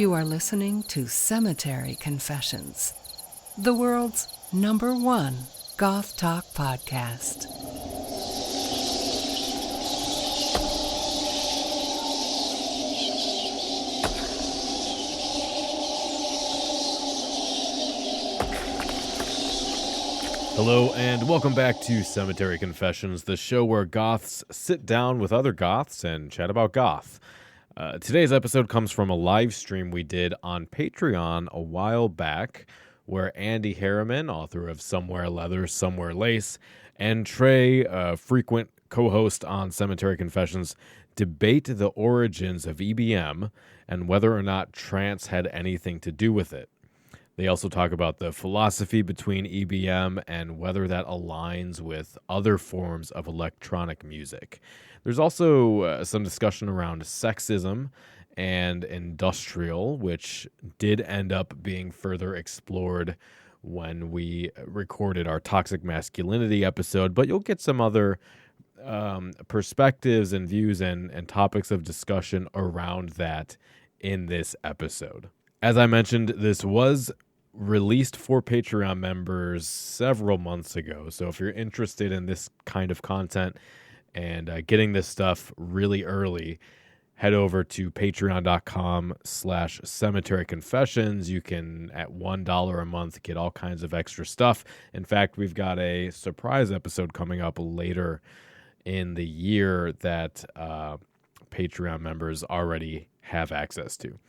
You are listening to Cemetery Confessions, the world's #1 goth talk podcast. Hello and welcome back to Cemetery Confessions, the show where goths sit down with other goths and chat about goth. Today's episode comes from a live stream we did on Patreon a while back, where Andi Harriman, author of Somewhere Leather, Somewhere Lace, and Trae, a frequent co-host on Cemetery Confessions, debate the origins of EBM and whether or not trance had anything to do with it. They also talk about the philosophy between EBM and whether that aligns with other forms of electronic music. There's also some discussion around sexism and industrial, which did end up being further explored when we recorded our toxic masculinity episode, but you'll get some other perspectives and views and topics of discussion around that in this episode. As I mentioned, this was released for Patreon members several months ago. So if you're interested in this kind of content and getting this stuff really early, head over to patreon.com/cemetery confessions. You can, at $1 a month, get all kinds of extra stuff. In fact, we've got a surprise episode coming up later in the year that Patreon members already have access to.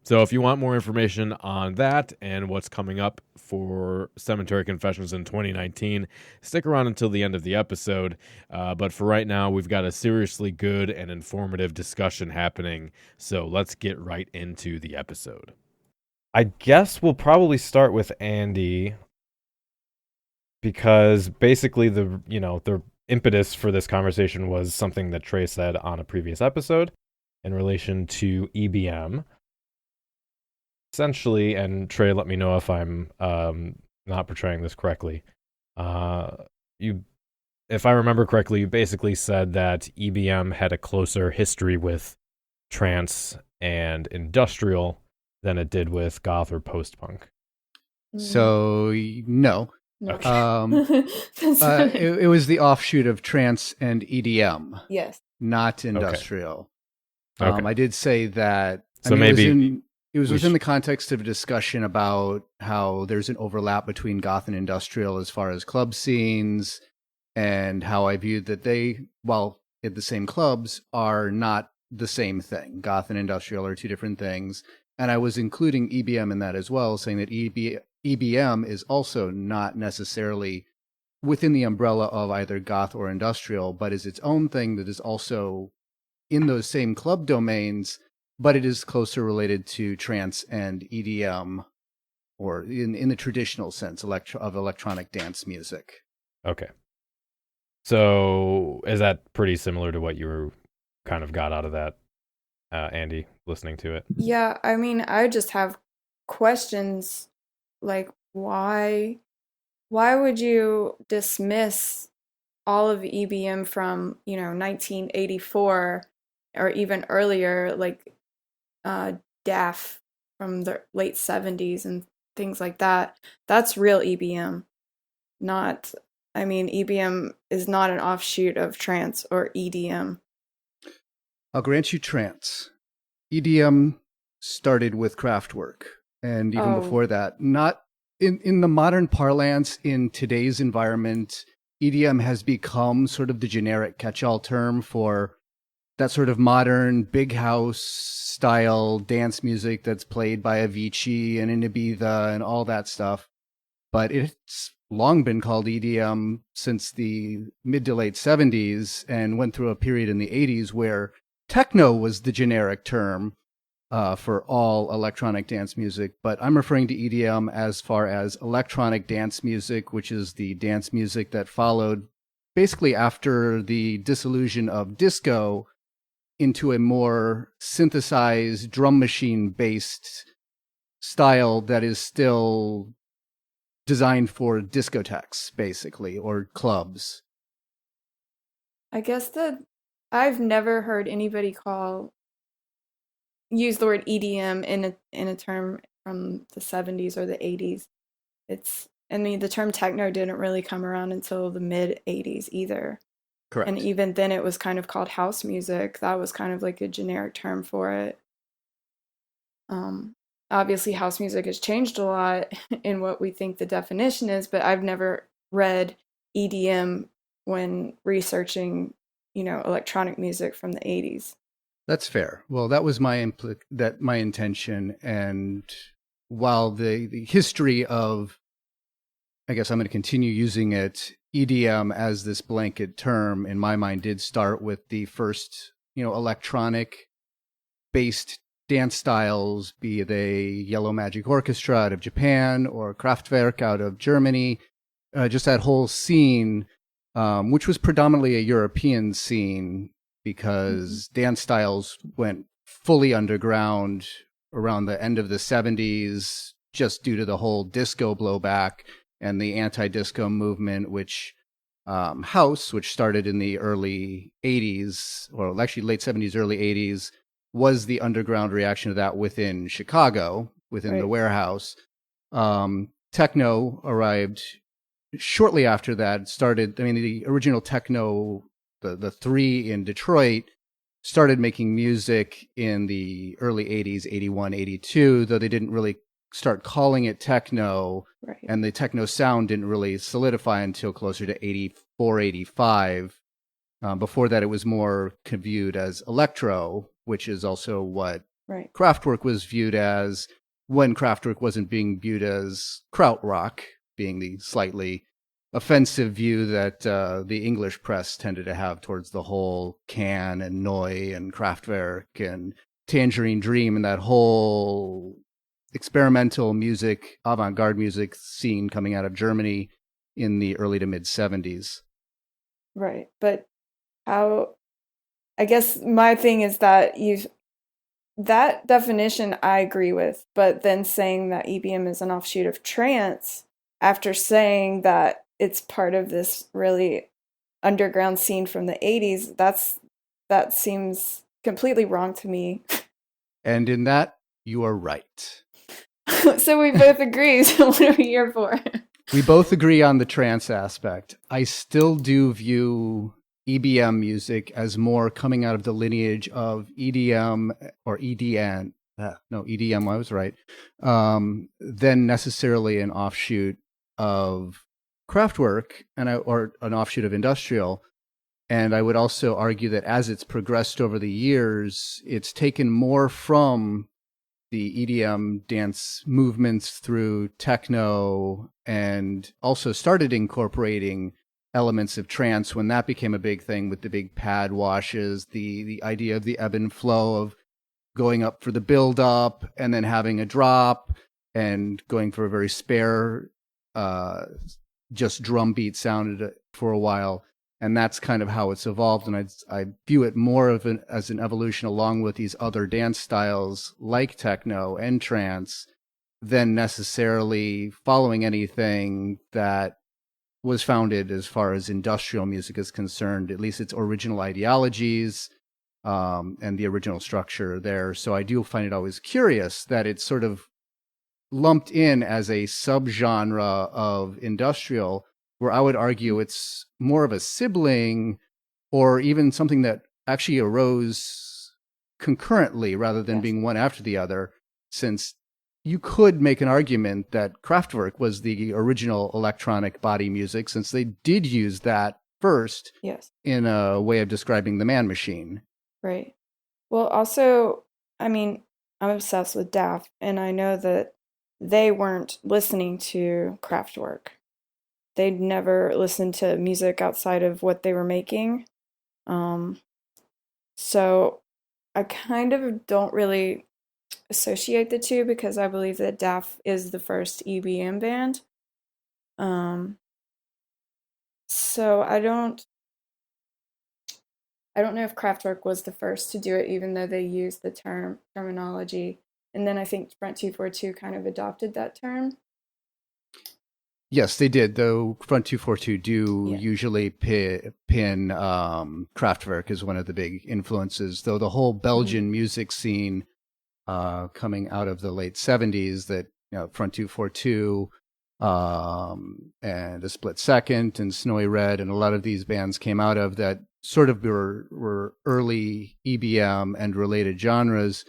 So if you want more information on that and what's coming up for Cemetery Confessions in 2019, stick around until the end of the episode. But for right now, we've got a seriously good and informative discussion happening. So let's get right into the episode. I guess we'll probably start with Andi, because basically the impetus for this conversation was something that Trae said on a previous episode in relation to EBM. Essentially, and Trae, let me know if I'm not portraying this correctly. If I remember correctly, you basically said that EBM had a closer history with trance and industrial than it did with goth or post-punk. So, no. Okay. It was the offshoot of trance and EDM. Yes. Not industrial. Okay. I did say that. So maybe it was within the context of a discussion about how there's an overlap between goth and industrial as far as club scenes, and how I viewed that they, while at the same clubs, are not the same thing. Goth and industrial are two different things. And I was including EBM in that as well, saying that EBM is also not necessarily within the umbrella of either goth or industrial, but is its own thing that is also in those same club domains, but it is closer related to trance and EDM, or in the traditional sense of electronic dance music. Okay. So is that pretty similar to what you kind of got out of that, Andi, listening to it? Yeah, I mean, I just have questions like why would you dismiss all of EBM from, 1984 or even earlier, like DAF from the late 70s and things like that? That's real EBM. EBM is not an offshoot of trance or EDM. I'll grant you trance. EDM started with Kraftwerk, and even before that, not in the modern parlance, in today's environment, EDM has become sort of the generic catch-all term for that sort of modern big house style dance music that's played by Avicii and in Ibiza and all that stuff. But it's long been called EDM since the mid to late 70s, and went through a period in the 80s where techno was the generic term for all electronic dance music. But I'm referring to EDM as far as electronic dance music, which is the dance music that followed basically after the dissolution of disco into a more synthesized drum machine based style that is still designed for discotheques, basically, or clubs. I guess that I've never heard anybody call use the word EDM in a term from the 70s or the 80s. The term techno didn't really come around until the mid 80s either. Correct. And even then it was kind of called house music. That was kind of like a generic term for it. Obviously house music has changed a lot in what we think the definition is, but I've never read EDM when researching, electronic music from the 80s. That's fair. Well, that was my intention. And while the history of, I guess I'm going to continue using it, EDM as this blanket term, in my mind, did start with the first, electronic-based dance styles, be they Yellow Magic Orchestra out of Japan or Kraftwerk out of Germany, just that whole scene, which was predominantly a European scene, because dance styles went fully underground around the end of the 70s, just due to the whole disco blowback and the anti-disco movement, which house, which started in the early 80s, or actually late 70s, early 80s, was the underground reaction to that within Chicago, within the warehouse. Techno arrived shortly after that. The original techno, the three in Detroit, started making music in the early 80s, 81, 82, though they didn't really start calling it techno. Right. And the techno sound didn't really solidify until closer to 84, 85. Before that, it was more viewed as electro, which is also what Kraftwerk was viewed as, when Kraftwerk wasn't being viewed as krautrock, being the slightly offensive view that the English press tended to have towards the whole Can and Neu and Kraftwerk and Tangerine Dream and that whole experimental music, avant-garde music scene coming out of Germany in the early to mid 70s. Right. But I guess my thing is that that definition I agree with, but then saying that EBM is an offshoot of trance, after saying that it's part of this really underground scene from the 80s, that seems completely wrong to me. And in that, you are right. So we both agree. So what are we here for? We both agree on the trance aspect. I still do view EBM music as more coming out of the lineage of EDM or EDN. EDM, I was right. Than necessarily an offshoot of Kraftwerk or an offshoot of industrial. And I would also argue that as it's progressed over the years, it's taken more from the EDM dance movements through techno, and also started incorporating elements of trance when that became a big thing with the big pad washes, the idea of the ebb and flow of going up for the build up and then having a drop and going for a very spare, just drum beat sounded for a while. And that's kind of how it's evolved. And I view it more as an evolution along with these other dance styles like techno and trance than necessarily following anything that was founded as far as industrial music is concerned, at least its original ideologies and the original structure there. So I do find it always curious that it's sort of lumped in as a subgenre of industrial, where I would argue it's more of a sibling or even something that actually arose concurrently rather than being one after the other, since you could make an argument that Kraftwerk was the original electronic body music, since they did use that first in a way of describing the man machine. Right. Well, also, I'm obsessed with Daft, and I know that they weren't listening to Kraftwerk. They'd never listened to music outside of what they were making. So I kind of don't really associate the two, because I believe that Daft is the first EBM band. So I don't know if Kraftwerk was the first to do it, even though they used the terminology. And then I think Front 242 kind of adopted that term. Yes, they did, though Front 242 do usually pin Kraftwerk as one of the big influences, though the whole Belgian music scene coming out of the late 70s that, Front 242 and A Split Second and Snowy Red and a lot of these bands came out of that sort of were early EBM and related genres,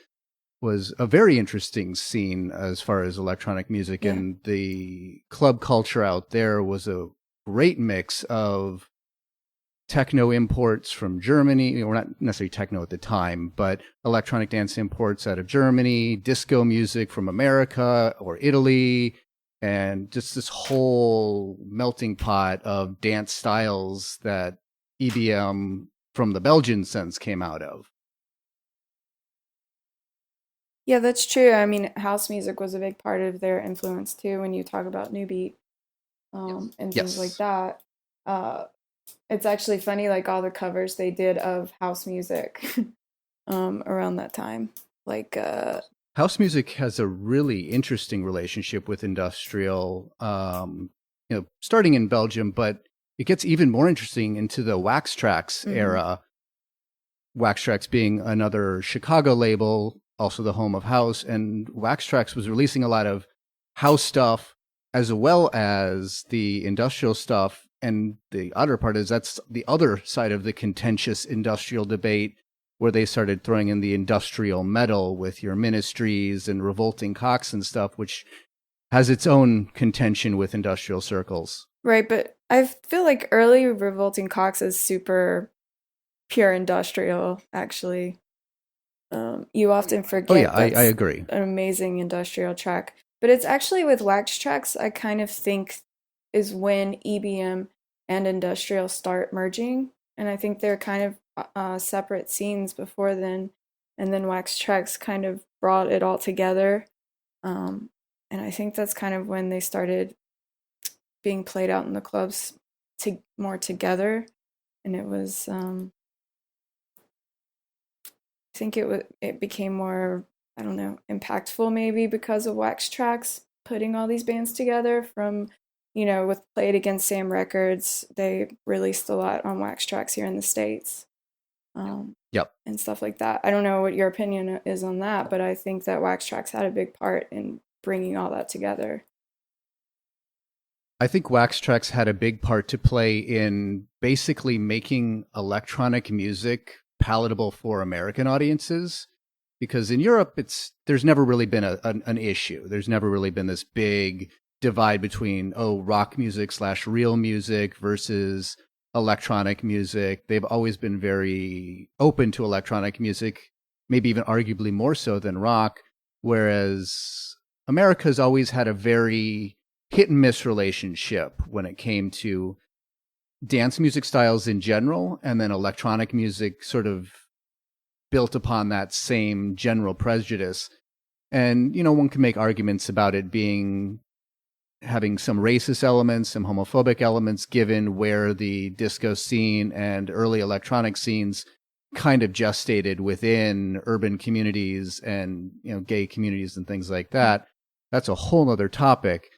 was a very interesting scene as far as electronic music. Yeah. And the club culture out there was a great mix of techno imports from Germany, or not necessarily techno at the time, but electronic dance imports out of Germany, disco music from America or Italy, and just this whole melting pot of dance styles that EBM from the Belgian sense came out of. Yeah, that's true. I mean, house music was a big part of their influence too. When you talk about new beat and things like that, it's actually funny, like all the covers they did of house music around that time. Like house music has a really interesting relationship with industrial, starting in Belgium, but it gets even more interesting into the Wax Trax era. Wax Trax being another Chicago label, also the home of house, and Wax Trax was releasing a lot of house stuff as well as the industrial stuff. And the other part is that's the other side of the contentious industrial debate, where they started throwing in the industrial metal with your Ministries and Revolting Cocks and stuff, which has its own contention with industrial circles. Right, but I feel like early Revolting Cocks is super pure industrial, actually. You often forget. Oh yeah, I agree. An amazing industrial track. But it's actually with Wax Trax, I kind of think is when EBM and industrial start merging. And I think they're kind of separate scenes before then. And then Wax Trax kind of brought it all together. And I think that's kind of when they started being played out in the clubs more together. And it was, I think it became more, I don't know, impactful maybe because of Wax Trax putting all these bands together from, with Play It Again Sam Records, they released a lot on Wax Trax here in the States. Yep. And stuff like that. I don't know what your opinion is on that, but I think that Wax Trax had a big part in bringing all that together. I think Wax Trax had a big part to play in basically making electronic music palatable for American audiences, because in Europe, there's never really been an issue. There's never really been this big divide between, rock music / real music versus electronic music. They've always been very open to electronic music, maybe even arguably more so than rock, whereas America's always had a very hit and miss relationship when it came to dance music styles in general, and then electronic music sort of built upon that same general prejudice. And, one can make arguments about it having some racist elements, some homophobic elements, given where the disco scene and early electronic scenes kind of gestated within urban communities and, gay communities and things like that. That's a whole other topic.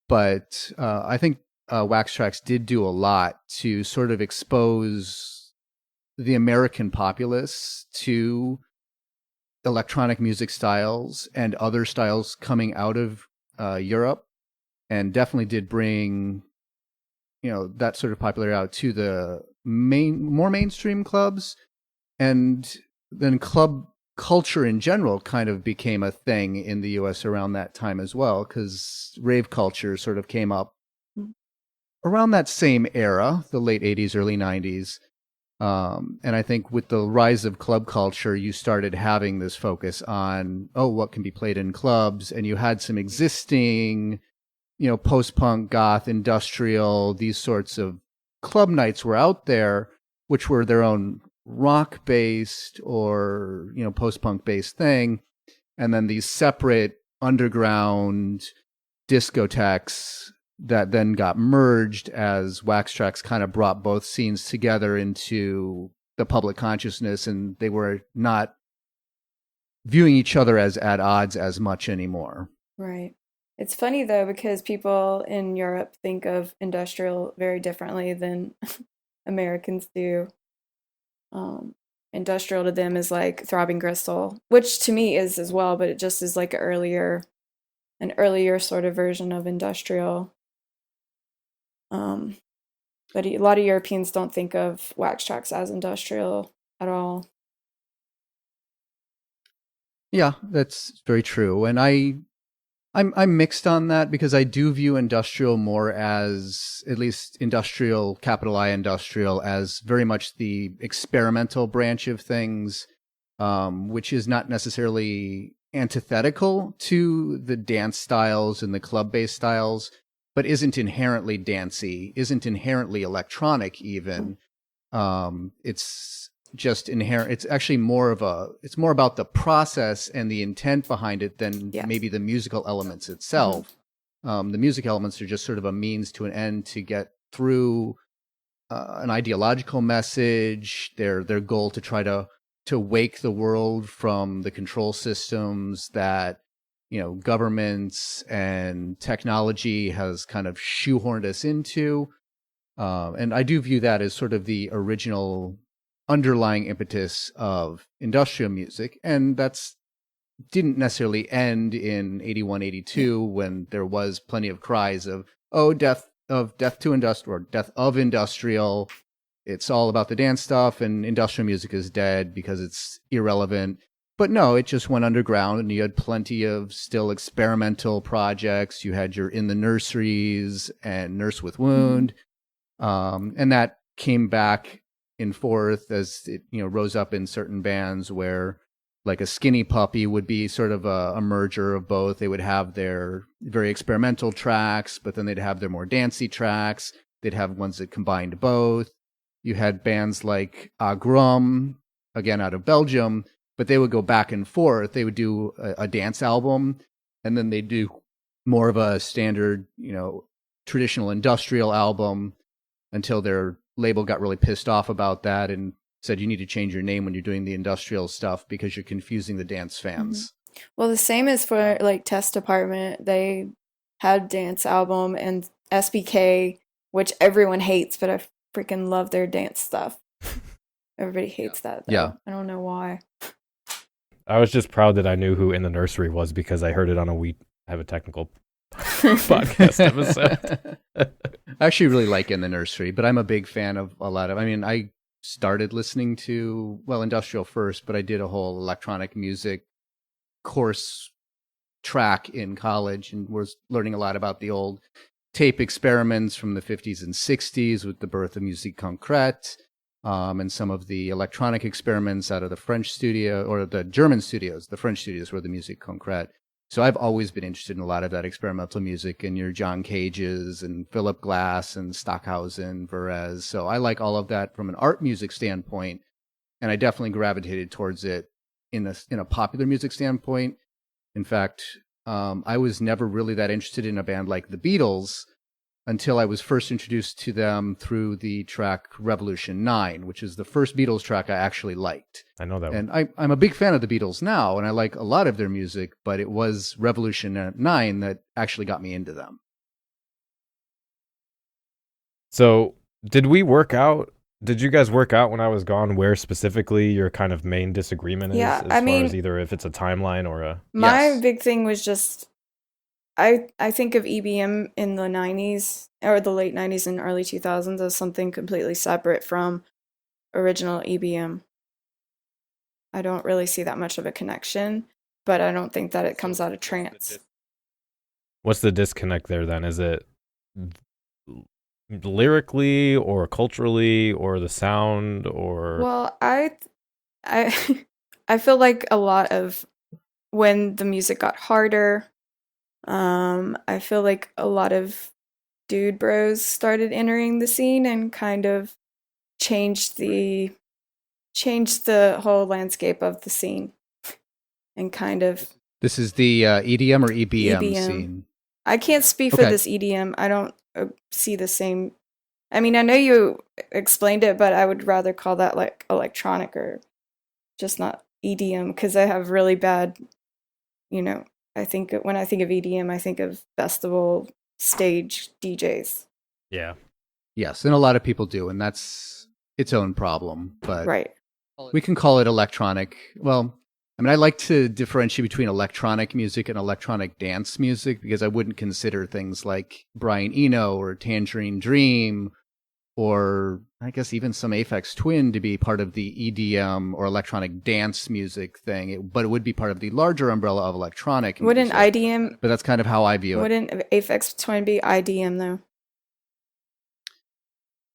But I think Wax Trax did do a lot to sort of expose the American populace to electronic music styles and other styles coming out of Europe, and definitely did bring, that sort of popularity out to the more mainstream clubs. And then club culture in general kind of became a thing in the US around that time as well, because rave culture sort of came up around that same era, the late 80s, early 90s. And I think with the rise of club culture, you started having this focus on, what can be played in clubs? And you had some existing, post-punk, goth, industrial, these sorts of club nights were out there, which were their own rock-based or, post-punk-based thing. And then these separate underground discotheques that then got merged as Wax Trax kind of brought both scenes together into the public consciousness, and they were not viewing each other as at odds as much anymore. Right. It's funny, though, because people in Europe think of industrial very differently than Americans do. industrial to them is like Throbbing Gristle, which to me is as well, but it just is like an earlier sort of version of industrial. But a lot of Europeans don't think of Wax Trax as industrial at all. Yeah, that's very true. And I'm mixed on that because I do view industrial more as, at least industrial, capital I industrial, as very much the experimental branch of things, which is not necessarily antithetical to the dance styles and the club-based styles, but isn't inherently dancey, isn't inherently electronic even. It's just inherent. It's actually it's more about the process and the intent behind it than maybe the musical elements itself. The music elements are just sort of a means to an end to get through an ideological message, their goal to try to wake the world from the control systems that, governments and technology has kind of shoehorned us into. And I do view that as sort of the original underlying impetus of industrial music. And that's didn't necessarily end in 81, 82 when there was plenty of cries of, death to industrial, or death of industrial. It's all about the dance stuff and industrial music is dead because it's irrelevant. But no, it just went underground and you had plenty of still experimental projects. You had your In the Nurseries and Nurse with Wound. And that came back and forth as it, rose up in certain bands where like a Skinny Puppy would be sort of a merger of both. They would have their very experimental tracks, but then they'd have their more dancey tracks. They'd have ones that combined both. You had bands like Agrum, again out of Belgium, but they would go back and forth. They would do a dance album, and then they'd do more of a standard, traditional industrial album until their label got really pissed off about that and said, you need to change your name when you're doing the industrial stuff because you're confusing the dance fans. Well, the same is for like Test Department. They had dance album, and SBK, which everyone hates, but I freaking love their dance stuff. Everybody hates that, though. Yeah. I don't know why. I was just proud that I knew who In the Nursery was because I heard it on I have a technical podcast episode. I actually really like In the Nursery, but I'm a big fan of a lot of, I started listening to, industrial first, but I did a whole electronic music course track in college and was learning a lot about the old tape experiments from the 50s and 60s with the birth of musique concrète, and some of the electronic experiments out of the French studio or the German studios. The French studios were the musique concrète. So I've always been interested in a lot of that experimental music and your John Cages and Philip Glass and Stockhausen, Varese. So I like all of that from an art music standpoint, and I definitely gravitated towards it in a popular music standpoint. In fact, I was never really that interested in a band like the Beatles until I was first introduced to them through the track Revolution 9, which is the first Beatles track I actually liked. I know that one. And I'm a big fan of the Beatles now, and I like a lot of their music, but it was Revolution 9 that actually got me into them. So did you guys work out when I was gone where specifically your kind of main disagreement is? Yeah, as far as either if it's a timeline or a... My big thing was just, I think of EBM in the 90s, or the late 90s and early 2000s as something completely separate from original EBM. I don't really see that much of a connection, but I don't think that it comes out of trance. What's the disconnect there then? Is it lyrically or culturally or the sound or... Well, I feel like a lot of when the music got harder, I feel like a lot of dude bros started entering the scene and kind of changed the whole landscape of the scene. And kind of... This is the EDM or EBM scene? I can't speak for this EDM. I don't see the same... I mean, I know you explained it, but I would rather call that like electronic or just not EDM, because I have really bad, I think when I think of EDM, I think of festival stage DJs. Yeah. Yes, and a lot of people do, and that's its own problem. But right. We can call it electronic. Well, I mean, I like to differentiate between electronic music and electronic dance music because I wouldn't consider things like Brian Eno or Tangerine Dream or I guess even some Aphex Twin to be part of the EDM or electronic dance music thing, but it would be part of the larger umbrella of electronic music. Wouldn't IDM? But that's kind of how I view it. Wouldn't Aphex Twin be IDM though?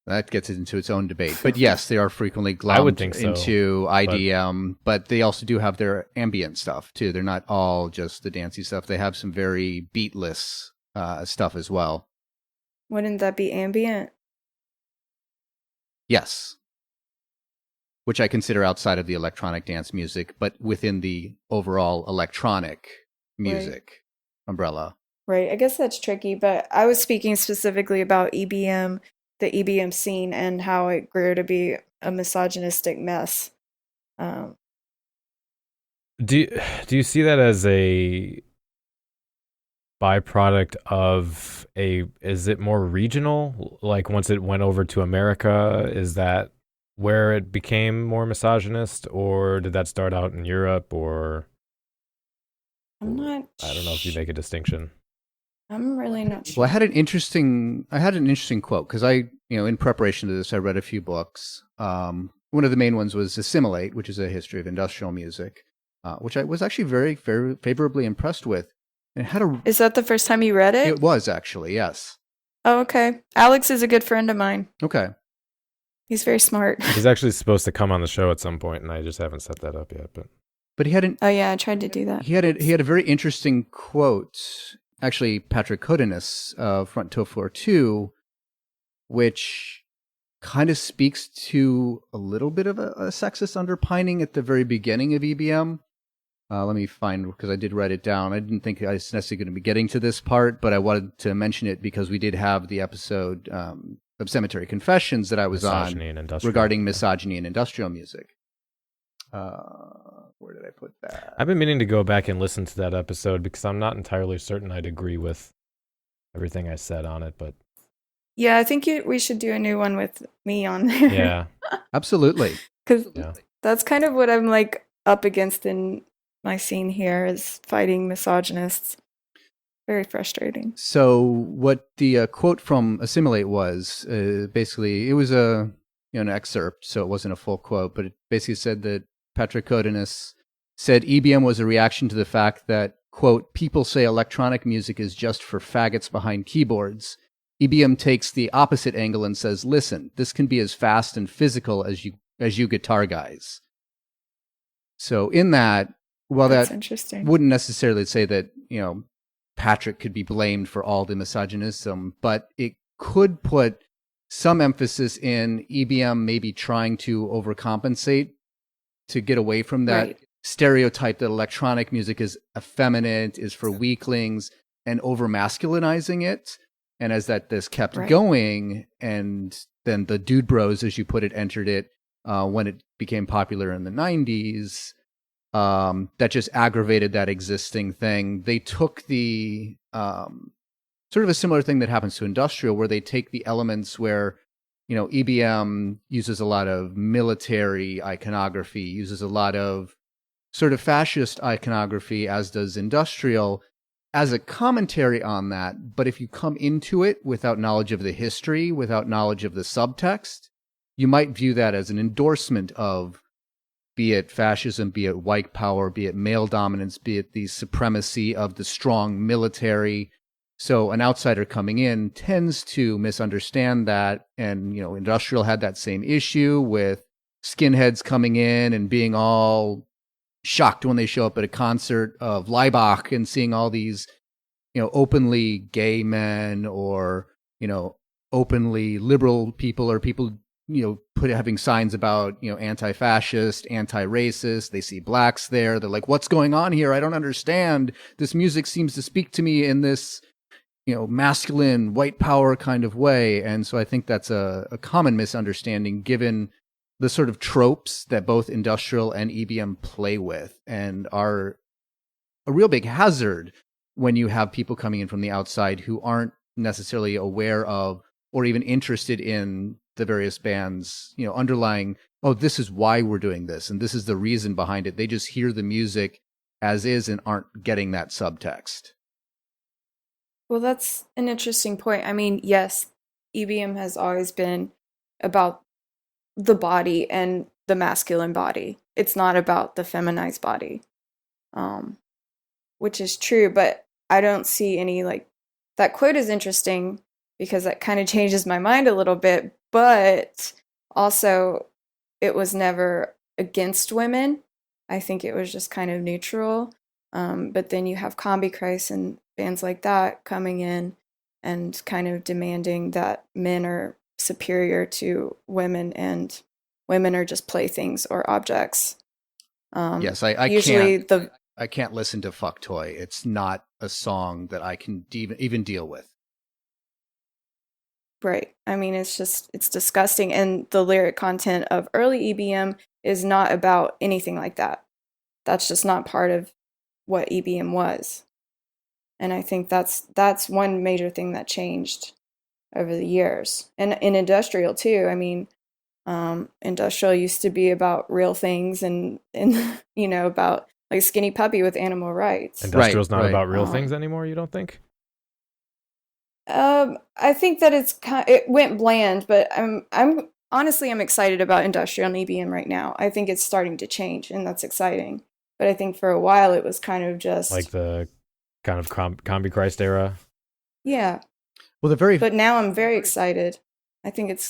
That gets into its own debate. But yes, they are frequently I would glommed think so, into IDM, but they also do have their ambient stuff too. They're not all just the dancey stuff. They have some very beatless stuff as well. Wouldn't that be ambient? Yes. Which I consider outside of the electronic dance music, but within the overall electronic music umbrella. Right. I guess that's tricky, but I was speaking specifically about EBM, the EBM scene, and how it grew to be a misogynistic mess. Do you see that as a byproduct of is it more regional? Like once it went over to America, is that where it became more misogynist, or did that start out in Europe, or I'm not. I don't know if you make a distinction. I'm really not sure. Well, I had an interesting quote because in preparation to this, I read a few books. One of the main ones was Assimilate, which is a history of industrial music, which I was actually very, very favorably impressed with. And it had Is that the first time you read it? It was actually, yes. Oh, okay. Alex is a good friend of mine. Okay. He's very smart. He's actually supposed to come on the show at some point, and I just haven't set that up yet. But he had Oh yeah, I tried to do that. He had a very interesting quote. Actually, Patrick Hodenis, Front 242, which kind of speaks to a little bit of a sexist underpinning at the very beginning of EBM. Let me find, because I did write it down. I didn't think I was necessarily going to be getting to this part, but I wanted to mention it because we did have the episode of Cemetery Confessions that I was Misogyny on and regarding misogyny and industrial music. Where did I put that? I've been meaning to go back and listen to that episode because I'm not entirely certain I'd agree with everything I said on it, but Yeah, I think we should do a new one with me on there. yeah. Absolutely. Because Yeah. that's kind of what I'm like up against in my scene here is fighting misogynists. Very frustrating. So what the quote from Assimilate was, basically, it was an excerpt, so it wasn't a full quote, but it basically said that Patrick Hodenis said EBM was a reaction to the fact that, quote, people say electronic music is just for faggots behind keyboards. EBM takes the opposite angle and says, listen, this can be as fast and physical as you guitar guys. So in that, while That's that interesting. wouldn't necessarily say that, Patrick could be blamed for all the misogynism, but it could put some emphasis in EBM maybe trying to overcompensate to get away from that stereotype that electronic music is effeminate, is for weaklings, and over-masculinizing it. And as this kept going, and then the Dude Bros, as you put it, entered it when it became popular in the 90s, that just aggravated that existing thing. They took the sort of a similar thing that happens to industrial, where they take the elements where, EBM uses a lot of military iconography, uses a lot of sort of fascist iconography, as does industrial, as a commentary on that. But if you come into it without knowledge of the history, without knowledge of the subtext, you might view that as an endorsement of, be it fascism, be it white power, be it male dominance, be it the supremacy of the strong military. So an outsider coming in tends to misunderstand that. And, industrial had that same issue with skinheads coming in and being all shocked when they show up at a concert of Leibach and seeing all these, openly gay men or, openly liberal people or people, having signs about, anti-fascist, anti-racist. They see blacks there. They're like, what's going on here? I don't understand. This music seems to speak to me in this, masculine white power kind of way. And so I think that's a common misunderstanding given the sort of tropes that both industrial and EBM play with and are a real big hazard when you have people coming in from the outside who aren't necessarily aware of or even interested in the various bands, underlying, oh, this is why we're doing this, and this is the reason behind it. They just hear the music as is and aren't getting that subtext. Well, that's an interesting point. I mean, yes, EBM has always been about the body and the masculine body. It's not about the feminized body, which is true, but I don't see any, that quote is interesting because that kind of changes my mind a little bit, but also it was never against women. I think it was just kind of neutral. But then you have Combichrist and bands like that coming in and kind of demanding that men are superior to women and women are just playthings or objects. Yes, I can't listen to Fuck Toy. It's not a song that I can even deal with. Right. I mean, it's disgusting. And the lyric content of early EBM is not about anything like that. That's just not part of what EBM was. And I think that's one major thing that changed over the years. And in industrial too. I mean, industrial used to be about real things and about like Skinny Puppy with animal rights. Industrial's not about real things anymore, you don't think? I think that it went bland, but I'm honestly excited about industrial and EBM right now. I think it's starting to change, and that's exciting. But I think for a while it was kind of just like the kind of Combichrist era. Yeah. Well, but now I'm very excited. I think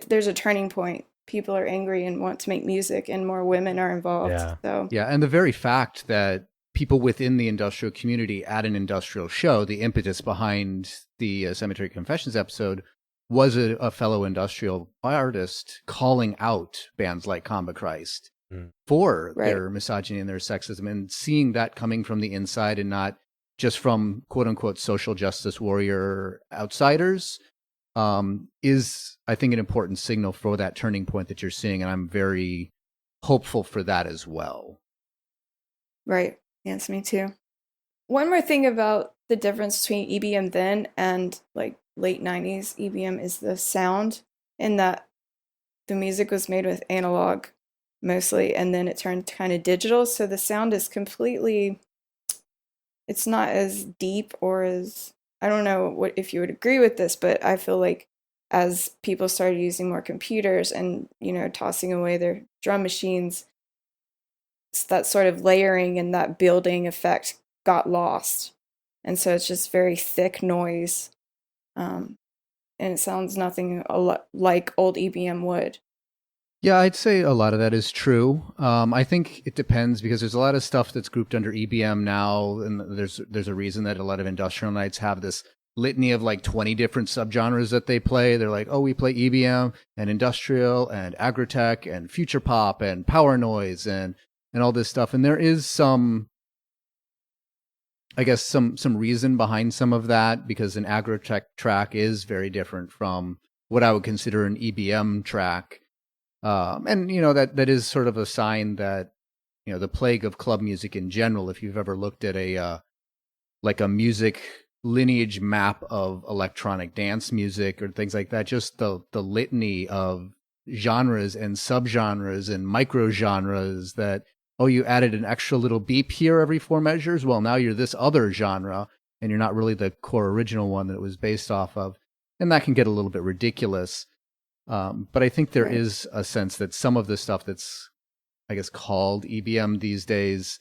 there's a turning point. People are angry and want to make music, and more women are involved. Yeah. So yeah, and the very fact that people within the industrial community at an industrial show, the impetus behind the Cemetery Confessions episode was a fellow industrial artist calling out bands like Combichrist for their misogyny and their sexism, and seeing that coming from the inside and not just from quote unquote social justice warrior outsiders is, I think, an important signal for that turning point that you're seeing. And I'm very hopeful for that as well. Right. Yes, me too. One more thing about the difference between EBM then and like late 90s EBM is the sound, in that the music was made with analog mostly, and then it turned kind of digital. So the sound is completely, it's not as deep or as, I don't know if you would agree with this, but I feel like as people started using more computers and, tossing away their drum machines, that sort of layering and that building effect got lost. And so it's just very thick noise. And it sounds nothing like old EBM would. Yeah, I'd say a lot of that is true. I think it depends, because there's a lot of stuff that's grouped under EBM now, and there's a reason that a lot of industrial nights have this litany of like 20 different subgenres that they play. They're like, oh, we play EBM and industrial and agritech and future pop and power noise and all this stuff. And there is some reason behind some of that, because an agritech track is very different from what I would consider an EBM track. And that is sort of a sign that, the plague of club music in general, if you've ever looked at a music lineage map of electronic dance music or things like that, just the litany of genres and subgenres and micro genres that, oh, you added an extra little beep here every 4 measures. Well, now you're this other genre and you're not really the core original one that it was based off of. And that can get a little bit ridiculous. But I think there is a sense that some of the stuff that's, I guess, called EBM these days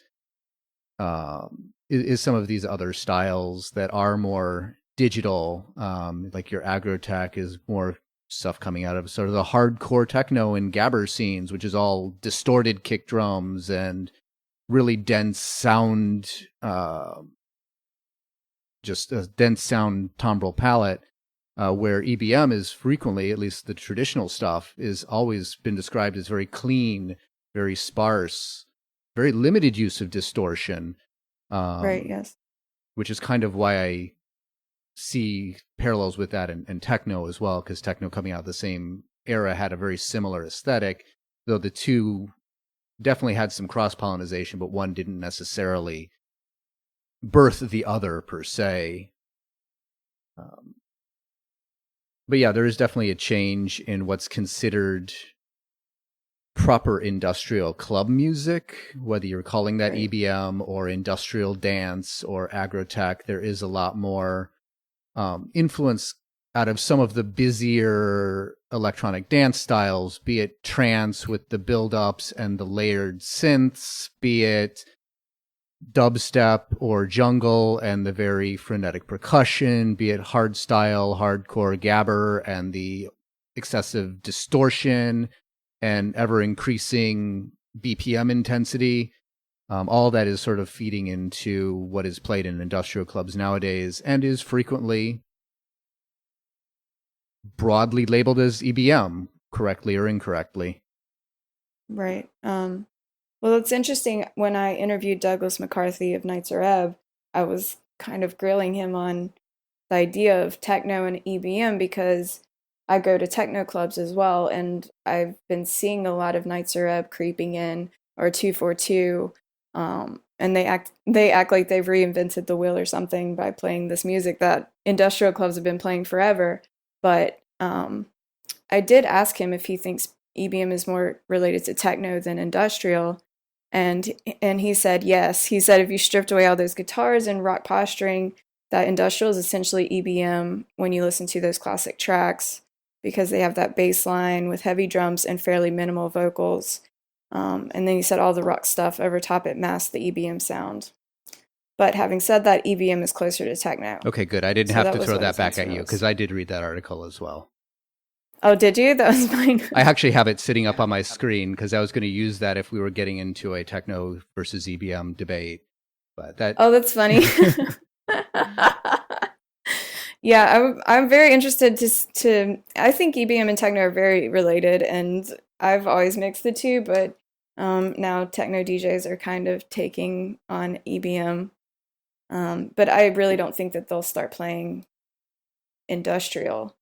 is some of these other styles that are more digital. Like your agrotech is more stuff coming out of sort of the hardcore techno and gabber scenes, which is all distorted kick drums and really dense sound, just a dense sound timbre palette. Where EBM is frequently, at least the traditional stuff, is always been described as very clean, very sparse, very limited use of distortion. Right, yes. Which is kind of why I see parallels with that and techno as well, because techno coming out of the same era had a very similar aesthetic, though the two definitely had some cross-pollination, but one didn't necessarily birth the other per se. But yeah, there is definitely a change in what's considered proper industrial club music, whether you're calling that EBM or industrial dance or agrotech. There is a lot more influence out of some of the busier electronic dance styles, be it trance with the build-ups and the layered synths, be it dubstep or jungle and the very frenetic percussion, be it hardstyle, hardcore gabber and the excessive distortion and ever-increasing BPM intensity. All that is sort of feeding into what is played in industrial clubs nowadays and is frequently broadly labeled as EBM, correctly or incorrectly. Right. Well, it's interesting. When I interviewed Douglas McCarthy of Nights Are Ebb, I was kind of grilling him on the idea of techno and EBM because I go to techno clubs as well, and I've been seeing a lot of Nights Are Ebb creeping in, or 242, and they act like they've reinvented the wheel or something by playing this music that industrial clubs have been playing forever. But I did ask him if he thinks EBM is more related to techno than industrial, and he said yes. He said if you stripped away all those guitars and rock posturing, that industrial is essentially EBM when you listen to those classic tracks, because they have that bass line with heavy drums and fairly minimal vocals. And then he said all the rock stuff over top it masks the EBM sound. But having said that, EBM is closer to techno. Okay, good. I didn't have to throw that back at you because I did read that article as well. Oh, did you? That was fine. I actually have it sitting up on my screen because I was going to use that if we were getting into a techno versus EBM debate. But that. Oh, that's funny. Yeah, I'm very interested to. I think EBM and techno are very related, and I've always mixed the two. But now techno DJs are kind of taking on EBM. But I really don't think that they'll start playing industrial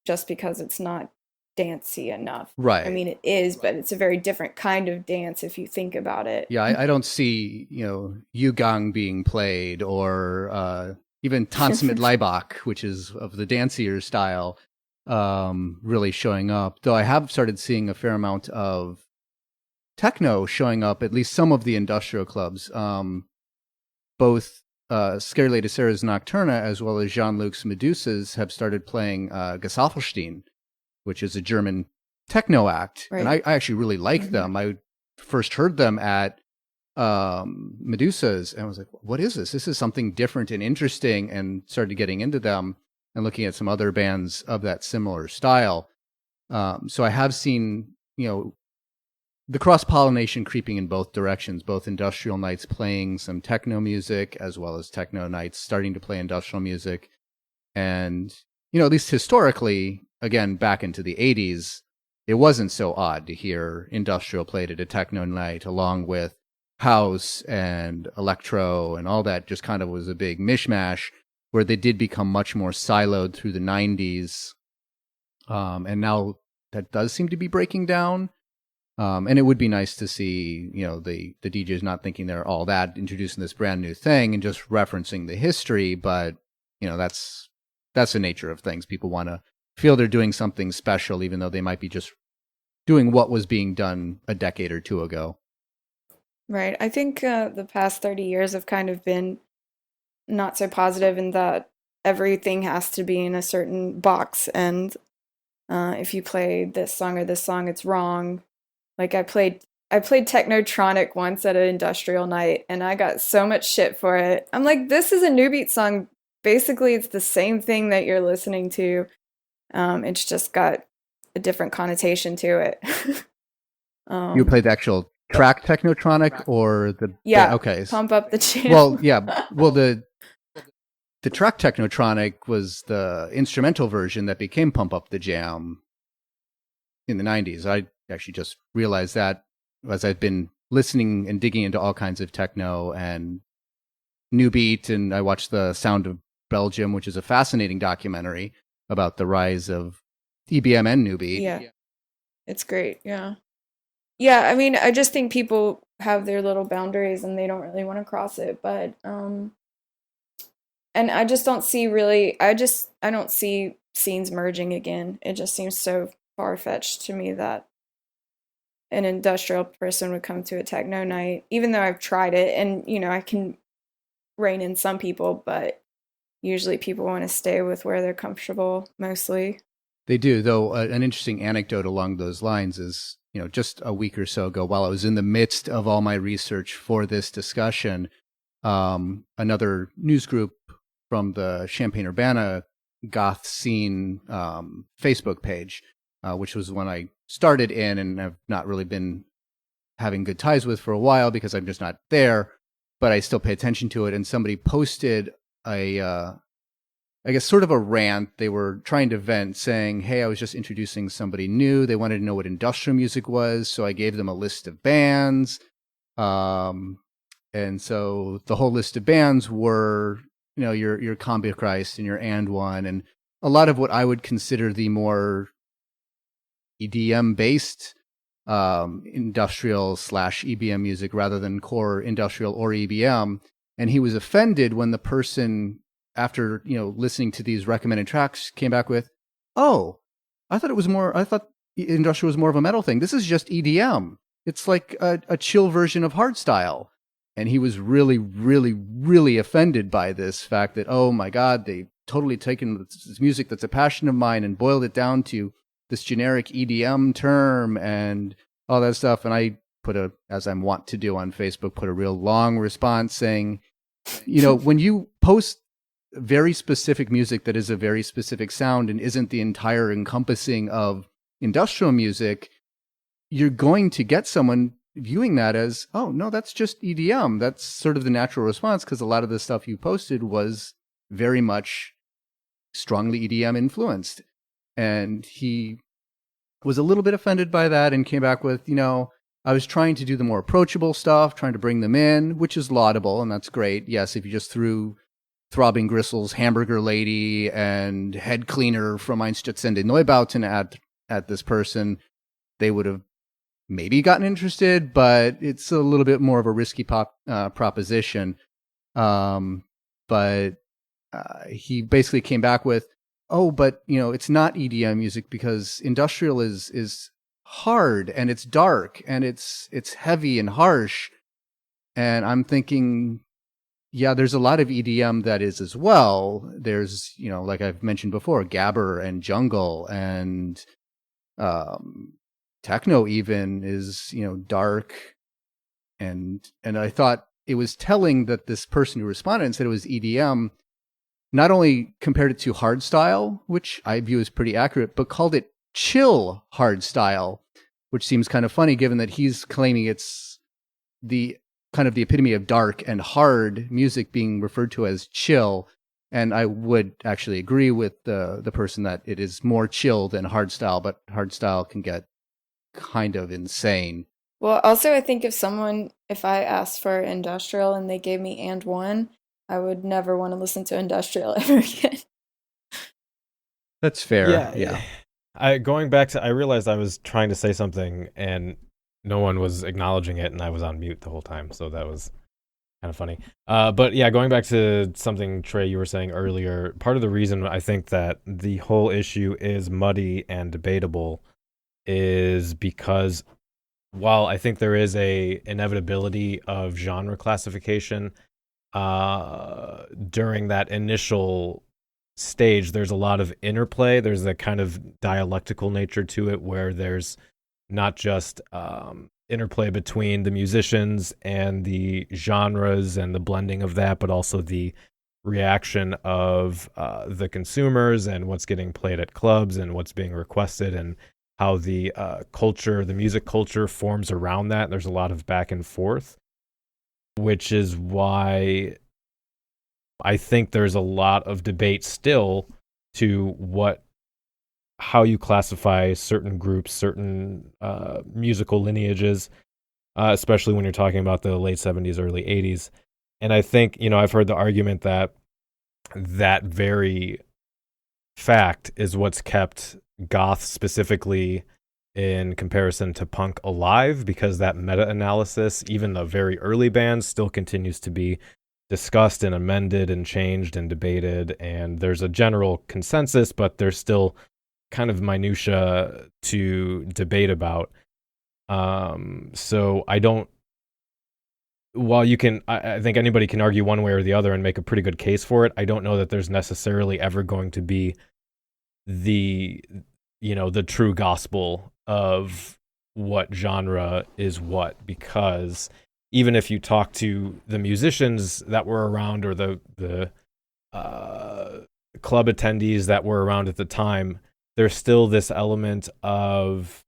just because it's not dancey enough. Right. I mean, it is, but it's a very different kind of dance if you think about it. Yeah, I don't see, Yugang being played or even Tanz mit Leibach, which is of the dancier style, really showing up. Though I have started seeing a fair amount of techno showing up, at least some of the industrial clubs. Both Scarlett de Serra's Nocturna as well as Jean-Luc's Medusas have started playing Gesaffelstein, which is a German techno act. Right. And I actually really like them. I first heard them at Medusa's and I was like, what is this? This is something different and interesting, and started getting into them and looking at some other bands of that similar style. So I have seen, the cross-pollination creeping in both directions, both industrial nights playing some techno music as well as techno nights starting to play industrial music. And, at least historically, again, back into the 80s, it wasn't so odd to hear industrial played at a techno night along with house and electro and all that. Just kind of was a big mishmash where they did become much more siloed through the 90s. And now that does seem to be breaking down. And it would be nice to see, the DJs not thinking they're all that, introducing this brand new thing and just referencing the history. But, that's the nature of things. People want to feel they're doing something special, even though they might be just doing what was being done a decade or two ago. Right. I think the past 30 years have kind of been not so positive in that everything has to be in a certain box. And if you play this song or this song, it's wrong. Like I played Technotronic once at an industrial night, and I got so much shit for it. I'm like, this is a New Beat song. Basically, it's the same thing that you're listening to. It's just got a different connotation to it. You played the actual track Technotronic or the... Yeah, okay. Pump Up the Jam. Well, yeah. Well, the track Technotronic was the instrumental version that became Pump Up the Jam in the 90s. I actually just realized that as I've been listening and digging into all kinds of techno and New Beat, and I watched The Sound of Belgium, which is a fascinating documentary about the rise of EBM and New Beat. Yeah. It's great, yeah. Yeah, I mean, I just think people have their little boundaries and they don't really want to cross it, but and I just don't see really I don't see scenes merging again. It just seems so far-fetched to me that an industrial person would come to a techno night, even though I've tried it and, I can rein in some people, but usually people want to stay with where they're comfortable mostly. They do, though. An interesting anecdote along those lines is, just a week or so ago, while I was in the midst of all my research for this discussion, another news group from the Champaign-Urbana goth scene Facebook page, which was one I started in and have not really been having good ties with for a while because I'm just not there, but I still pay attention to it. And somebody posted I guess sort of a rant. They were trying to vent, saying, hey, I was just introducing somebody new. They wanted to know what industrial music was, so I gave them a list of bands. And so the whole list of bands were, your Combi Christ and your And One, and a lot of what I would consider the more EDM-based industrial / EBM music rather than core industrial or EBM. And he was offended when the person, after listening to these recommended tracks, came back with, "Oh, I thought industrial was more of a metal thing. This is just EDM. It's like a chill version of hardstyle." And he was really, really, really offended by this fact that, oh my God, they totally taken this music that's a passion of mine and boiled it down to this generic EDM term and all that stuff. And I put as I'm wont to do on Facebook, put a real long response saying, when you post very specific music that is a very specific sound and isn't the entire encompassing of industrial music, you're going to get someone viewing that as, oh, no, that's just EDM. That's sort of the natural response because a lot of the stuff you posted was very much strongly EDM influenced. And he was a little bit offended by that and came back with, I was trying to do the more approachable stuff, trying to bring them in, which is laudable, and that's great. Yes, if you just threw Throbbing Gristle's Hamburger Lady and Head Cleaner from Einstürzende Neubauten at this person, they would have maybe gotten interested, but it's a little bit more of a risky proposition. But he basically came back with, oh, but it's not EDM music because industrial is hard and it's dark and it's heavy and harsh. And I'm thinking, yeah, there's a lot of EDM that is as well. There's, like I've mentioned before, gabber and jungle and techno even is, dark. And I thought it was telling that this person who responded and said it was EDM not only compared it to hardstyle, which I view as pretty accurate, but called it chill hardstyle, which seems kind of funny given that he's claiming it's the kind of the epitome of dark and hard music being referred to as chill. And I would actually agree with the person that it is more chill than hardstyle, but hardstyle can get kind of insane. Well, also I think if I asked for industrial and they gave me And One, I would never want to listen to industrial ever again. That's fair. Yeah. I realized I was trying to say something and no one was acknowledging it, and I was on mute the whole time, so that was kind of funny. But yeah, going back to something, Trae, you were saying earlier, part of the reason I think that the whole issue is muddy and debatable is because while I think there is a inevitability of genre classification, during that initial stage, there's a lot of interplay. There's a kind of dialectical nature to it where there's not just interplay between the musicians and the genres and the blending of that, but also the reaction of the consumers and what's getting played at clubs and what's being requested and how the music culture forms around that. There's a lot of back and forth, which is why I think there's a lot of debate still to how you classify certain groups, certain musical lineages, especially when you're talking about the late 70s, early 80s. And I think, I've heard the argument that very fact is what's kept goth specifically in comparison to punk alive, because that meta-analysis, even the very early bands, still continues to be discussed and amended and changed and debated, and there's a general consensus, but there's still kind of minutia to debate about. So I don't, while you can, I think anybody can argue one way or the other and make a pretty good case for it, I don't know that there's necessarily ever going to be the true gospel of what genre is what, because even if you talk to the musicians that were around or the club attendees that were around at the time, there's still this element of,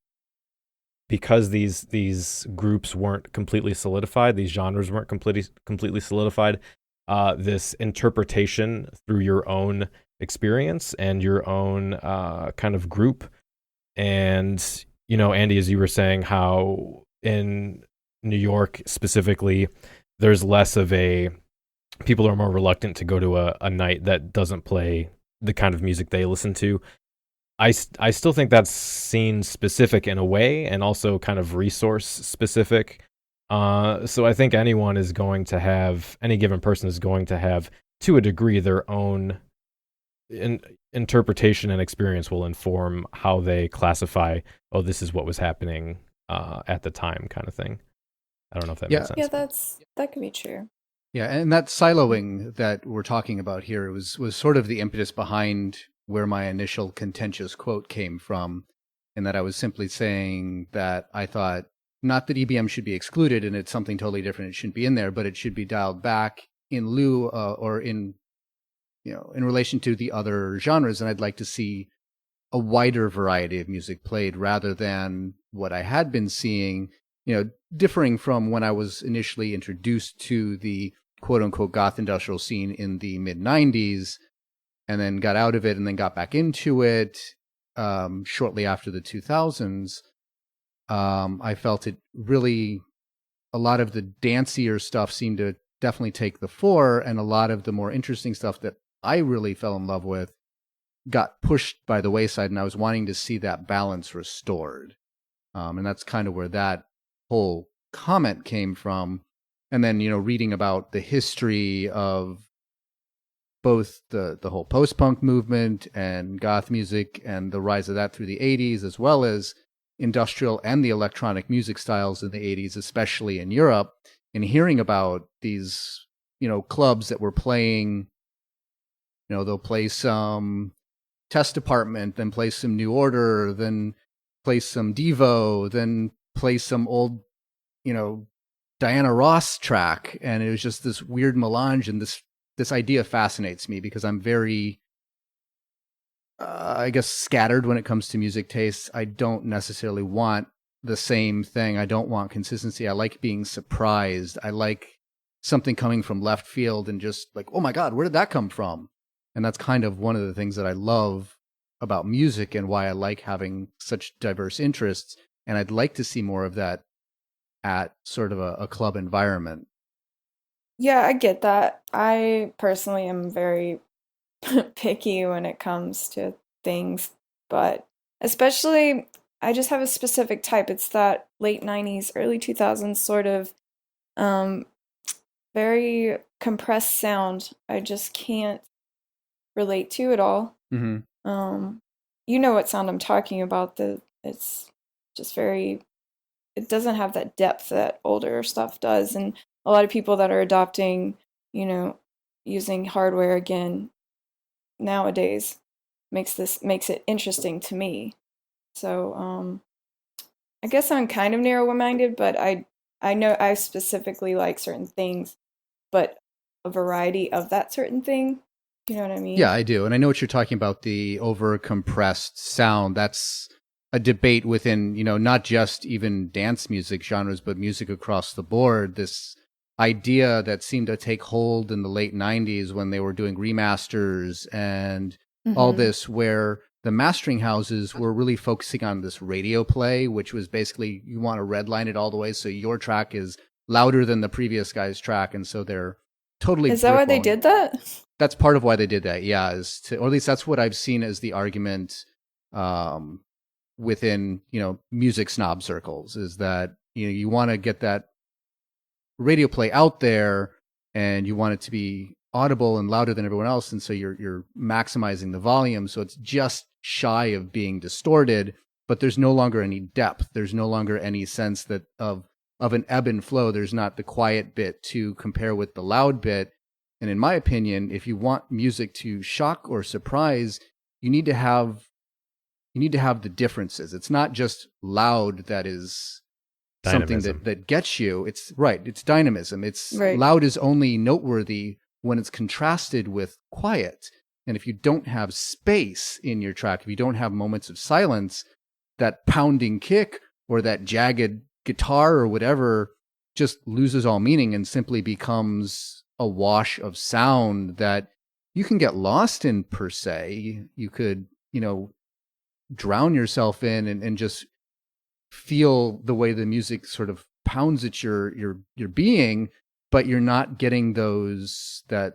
because these groups weren't completely solidified, these genres weren't completely solidified, this interpretation through your own experience and your own kind of group. And, Andy, as you were saying, how in New York specifically, there's less of people are more reluctant to go to a night that doesn't play the kind of music they listen to. I still think that's scene specific in a way, and also kind of resource specific. So I think any given person is going to have, to a degree, their own interpretation and experience will inform how they classify, oh, this is what was happening at the time, kind of thing. I don't know if that makes sense. Yeah, that could be true. Yeah, and that siloing that we're talking about here was sort of the impetus behind where my initial contentious quote came from, and that I was simply saying that I thought not that EBM should be excluded and it's something totally different, it shouldn't be in there, but it should be dialed back in lieu or in relation to the other genres, and I'd like to see a wider variety of music played rather than what I had been seeing, differing from when I was initially introduced to the quote-unquote goth industrial scene in the mid-90s, and then got out of it and then got back into it shortly after the 2000s. I felt it really, a lot of the dancier stuff seemed to definitely take the fore, and a lot of the more interesting stuff that I really fell in love with got pushed by the wayside, and I was wanting to see that balance restored. And that's kind of where that whole comment came from. And then, reading about the history of both the whole post-punk movement and goth music and the rise of that through the 80s, as well as industrial and the electronic music styles in the 80s, especially in Europe, and hearing about these, clubs that were playing, they'll play some Test Department, then play some New Order, then play some Devo, then play some old, Diana Ross track. And it was just this weird melange, and this idea fascinates me because I'm very, I guess, scattered when it comes to music tastes. I don't necessarily want the same thing. I don't want consistency. I like being surprised. I like something coming from left field and just like, oh my God, where did that come from? And that's kind of one of the things that I love about music and why I like having such diverse interests. And I'd like to see more of that at sort of a club environment. Yeah, I get that. I personally am very picky when it comes to things, but especially I just have a specific type. It's that late 90s, early 2000s sort of very compressed sound. I just can't relate to at all. Mm-hmm. You know what sound I'm talking about. It's just very, it doesn't have that depth that older stuff does. And a lot of people that are adopting, using hardware again nowadays makes it interesting to me. So I guess I'm kind of narrow-minded, but I know I specifically like certain things, but a variety of that certain thing. You know what I mean? Yeah, I do. And I know what you're talking about, the over-compressed sound. That's a debate within, not just even dance music genres, but music across the board. This idea that seemed to take hold in the late 90s when they were doing remasters and all this, where the mastering houses were really focusing on this radio play, which was basically you want to redline it all the way so your track is louder than the previous guy's track. And so they're totally... Is that why they did that? That's part of why they did that, yeah. Or at least that's what I've seen as the argument within, music snob circles, is that, you want to get that radio play out there and you want it to be audible and louder than everyone else, and so you're maximizing the volume so it's just shy of being distorted, but there's no longer any depth. There's no longer any sense that of an ebb and flow. There's not the quiet bit to compare with the loud bit. And in my opinion, if you want music to shock or surprise, you need to have the differences. It's not just loud that is Dynamism. something that gets you. It's right. It's dynamism. It's Right. Loud is only noteworthy when it's contrasted with quiet. And if you don't have space in your track, if you don't have moments of silence, that pounding kick or that jagged guitar or whatever just loses all meaning and simply becomes a wash of sound that you can get lost in, per se. You could, drown yourself in and just feel the way the music sort of pounds at your being, but you're not getting that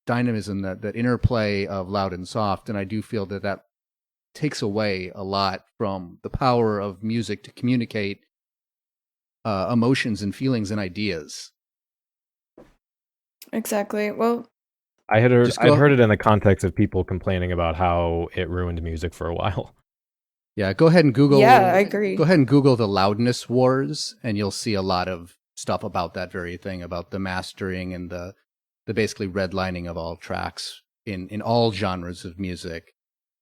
dynamism, that interplay of loud and soft. And I do feel that takes away a lot from the power of music to communicate emotions and feelings and ideas. Exactly. Well, I'd heard it in the context of people complaining about how it ruined music for a while. Yeah, go ahead and Google. yeah, I agree. Go ahead and Google the loudness wars, and you'll see a lot of stuff about that very thing, about the mastering and the basically redlining of all tracks in all genres of music.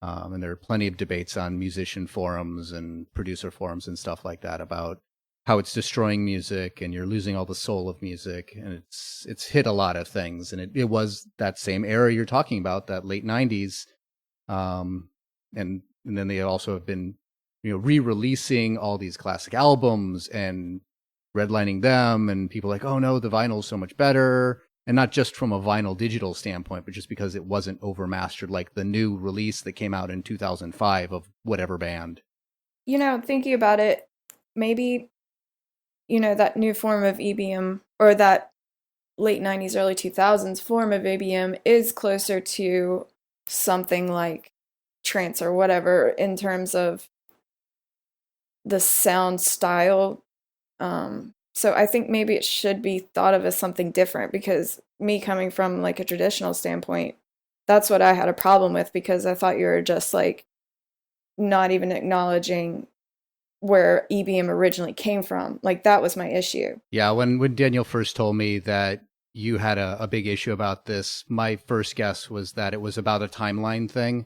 And there are plenty of debates on musician forums and producer forums and stuff like that about how it's destroying music and you're losing all the soul of music. And it's hit a lot of things. And it was that same era you're talking about, that late 90s. And then they also have been, re-releasing all these classic albums and redlining them, and people like, oh no, the vinyl's so much better. And not just from a vinyl digital standpoint, but just because it wasn't overmastered like the new release that came out in 2005 of whatever band. Thinking about it, maybe, that new form of EBM, or that late 90s, early 2000s form of EBM is closer to something like trance or whatever in terms of the sound style. So I think maybe it should be thought of as something different, because me coming from like a traditional standpoint, that's what I had a problem with, because I thought you were just like not even acknowledging where EBM originally came from. Like that was my issue. Yeah, when Daniel first told me that you had a big issue about this, my first guess was that it was about a timeline thing.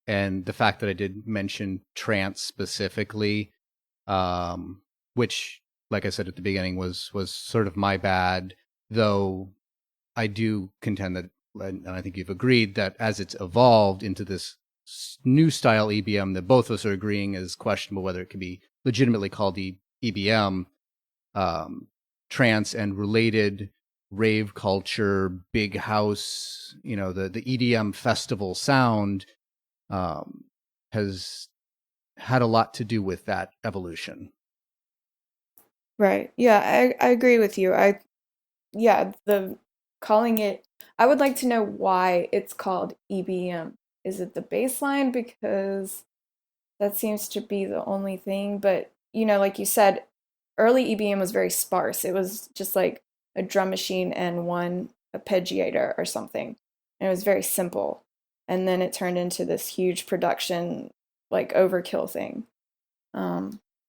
And the fact that I did mention trance specifically, which, like I said at the beginning, was sort of my bad, though I do contend that, and I think you've agreed, that as it's evolved into this new style EBM that both of us are agreeing is questionable whether it could be legitimately called EBM, trance and related rave culture, big house, the EDM festival sound, has had a lot to do with that evolution. Right. Yeah, I agree with you. Calling it, I would like to know why it's called EBM. Is it the bass line? Because that seems to be the only thing. But, like you said, early EBM was very sparse. It was just like a drum machine and one arpeggiator or something. And it was very simple. And then it turned into this huge production, like overkill thing.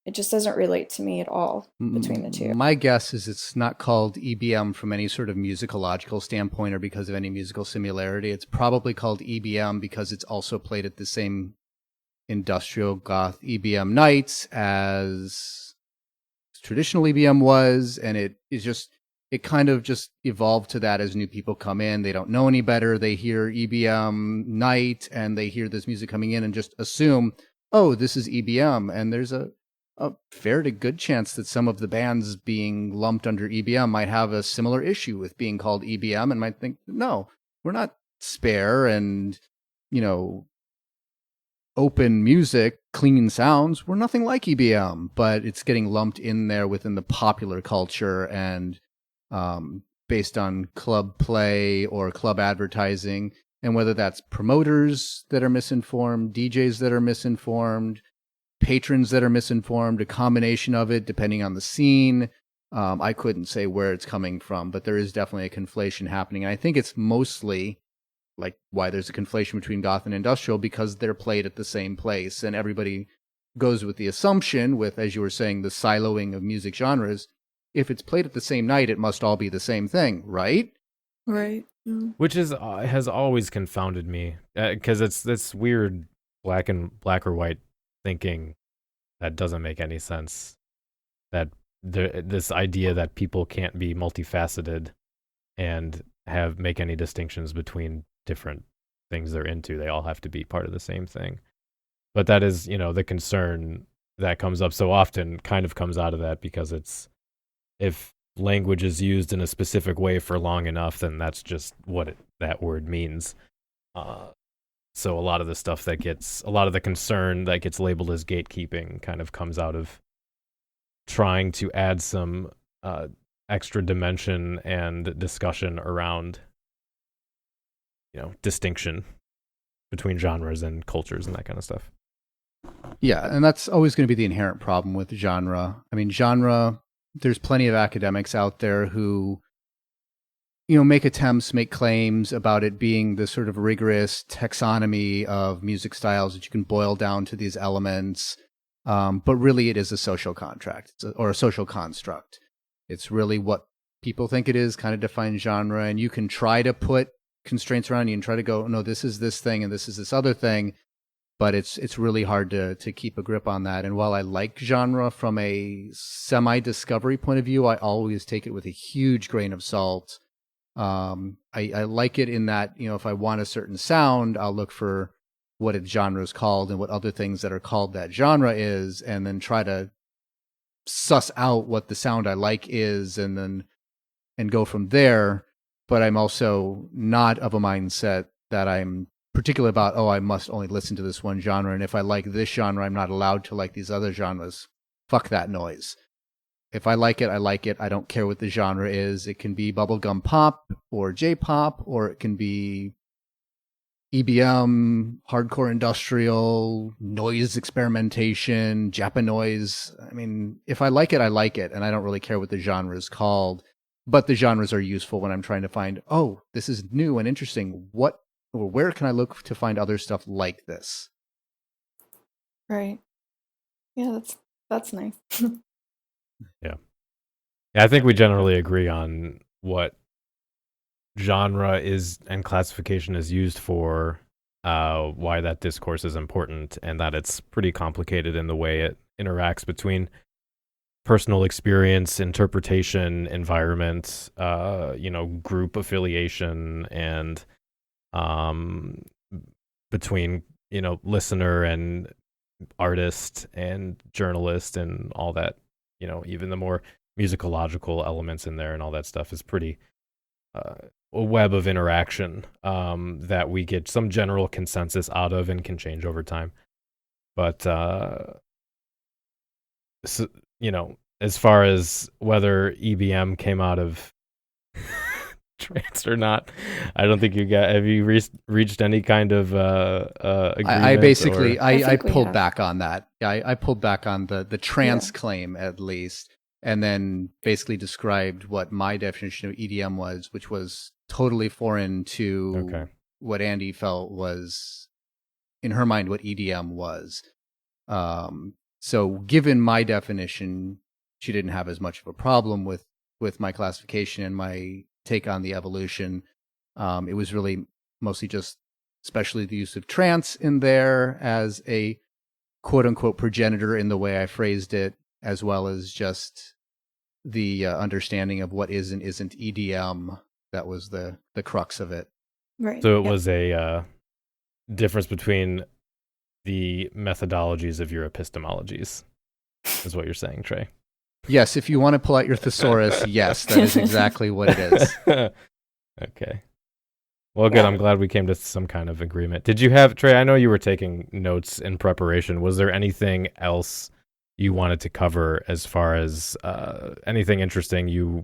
It just doesn't relate to me at all between the two. My guess is it's not called EBM from any sort of musicological standpoint or because of any musical similarity. It's probably called EBM because it's also played at the same industrial goth EBM nights as traditional EBM was, and it kind of just evolved to that as new people come in. They don't know any better. They hear EBM night and they hear this music coming in and just assume, oh, this is EBM. And there's a fair to good chance that some of the bands being lumped under EBM might have a similar issue with being called EBM and might think, no, we're not spare and, open music, clean sounds. We're nothing like EBM, but it's getting lumped in there within the popular culture and based on club play or club advertising, and whether that's promoters that are misinformed, DJs that are misinformed, patrons that are misinformed, a combination of it depending on the scene. I couldn't say where it's coming from, but there is definitely a conflation happening. And I think it's mostly like why there's a conflation between goth and industrial, because they're played at the same place. And everybody goes with the assumption, with, as you were saying, the siloing of music genres, if it's played at the same night, it must all be the same thing, right? Right. Mm. Which is has always confounded me, because it's this weird black or white thinking that doesn't make any sense. That this idea that people can't be multifaceted and make any distinctions between different things they're into. They all have to be part of the same thing. But that is, the concern that comes up so often kind of comes out of that, because it's, if language is used in a specific way for long enough, then that's just what that word means. So a lot of the concern that gets labeled as gatekeeping kind of comes out of trying to add some extra dimension and discussion around, distinction between genres and cultures and that kind of stuff. Yeah, and that's always going to be the inherent problem with genre. I mean, genre, there's plenty of academics out there who, make claims about it being this sort of rigorous taxonomy of music styles that you can boil down to these elements. But really it is a social contract or a social construct. It's really what people think it is, kind of defines genre. And you can try to put constraints around you and try to go, no, this is this thing and this is this other thing. But it's really hard to keep a grip on that. And while I like genre from a semi-discovery point of view, I always take it with a huge grain of salt. I like it in that, if I want a certain sound, I'll look for what its genre is called and what other things that are called that genre is, and then try to suss out what the sound I like is, and go from there. But I'm also not of a mindset that I'm particular about, I must only listen to this one genre, and if I like this genre, I'm not allowed to like these other genres. Fuck that noise. If I like it, I like it. I don't care what the genre is. It can be bubblegum pop or J-pop, or it can be EBM, hardcore industrial, noise experimentation, Japanoise. I mean, if I like it, I like it, and I don't really care what the genre is called. But the genres are useful when I'm trying to find, this is new and interesting. Where can I look to find other stuff like this? Right. Yeah, that's nice. Yeah, I think we generally agree on what genre is and classification is used for, why that discourse is important, and that it's pretty complicated in the way it interacts between personal experience, interpretation, environment, group affiliation, and between, listener and artist and journalist and all that, even the more musicological elements in there and all that stuff is pretty a web of interaction that we get some general consensus out of and can change over time. But as far as whether EBM came out of trance or not, I don't think have you reached any kind of agreement? I pulled back on that. I pulled back on the trance claim, at least, and then basically described what my definition of EDM was, which was totally foreign to what Andi felt was, in her mind, what EDM was. So given my definition, she didn't have as much of a problem with my classification and my take on the evolution. It was really mostly just, especially the use of trance in there as a quote-unquote progenitor in the way I phrased it, as well as just the understanding of what is and isn't EDM. That was the crux of it. Right. So it was a difference between the methodologies of your epistemologies, is what you're saying, Trae. Yes, if you want to pull out your thesaurus, yes, that is exactly what it is. Okay. Well, good. I'm glad we came to some kind of agreement. Did you have, Trae, I know you were taking notes in preparation. Was there anything else you wanted to cover as far as anything interesting you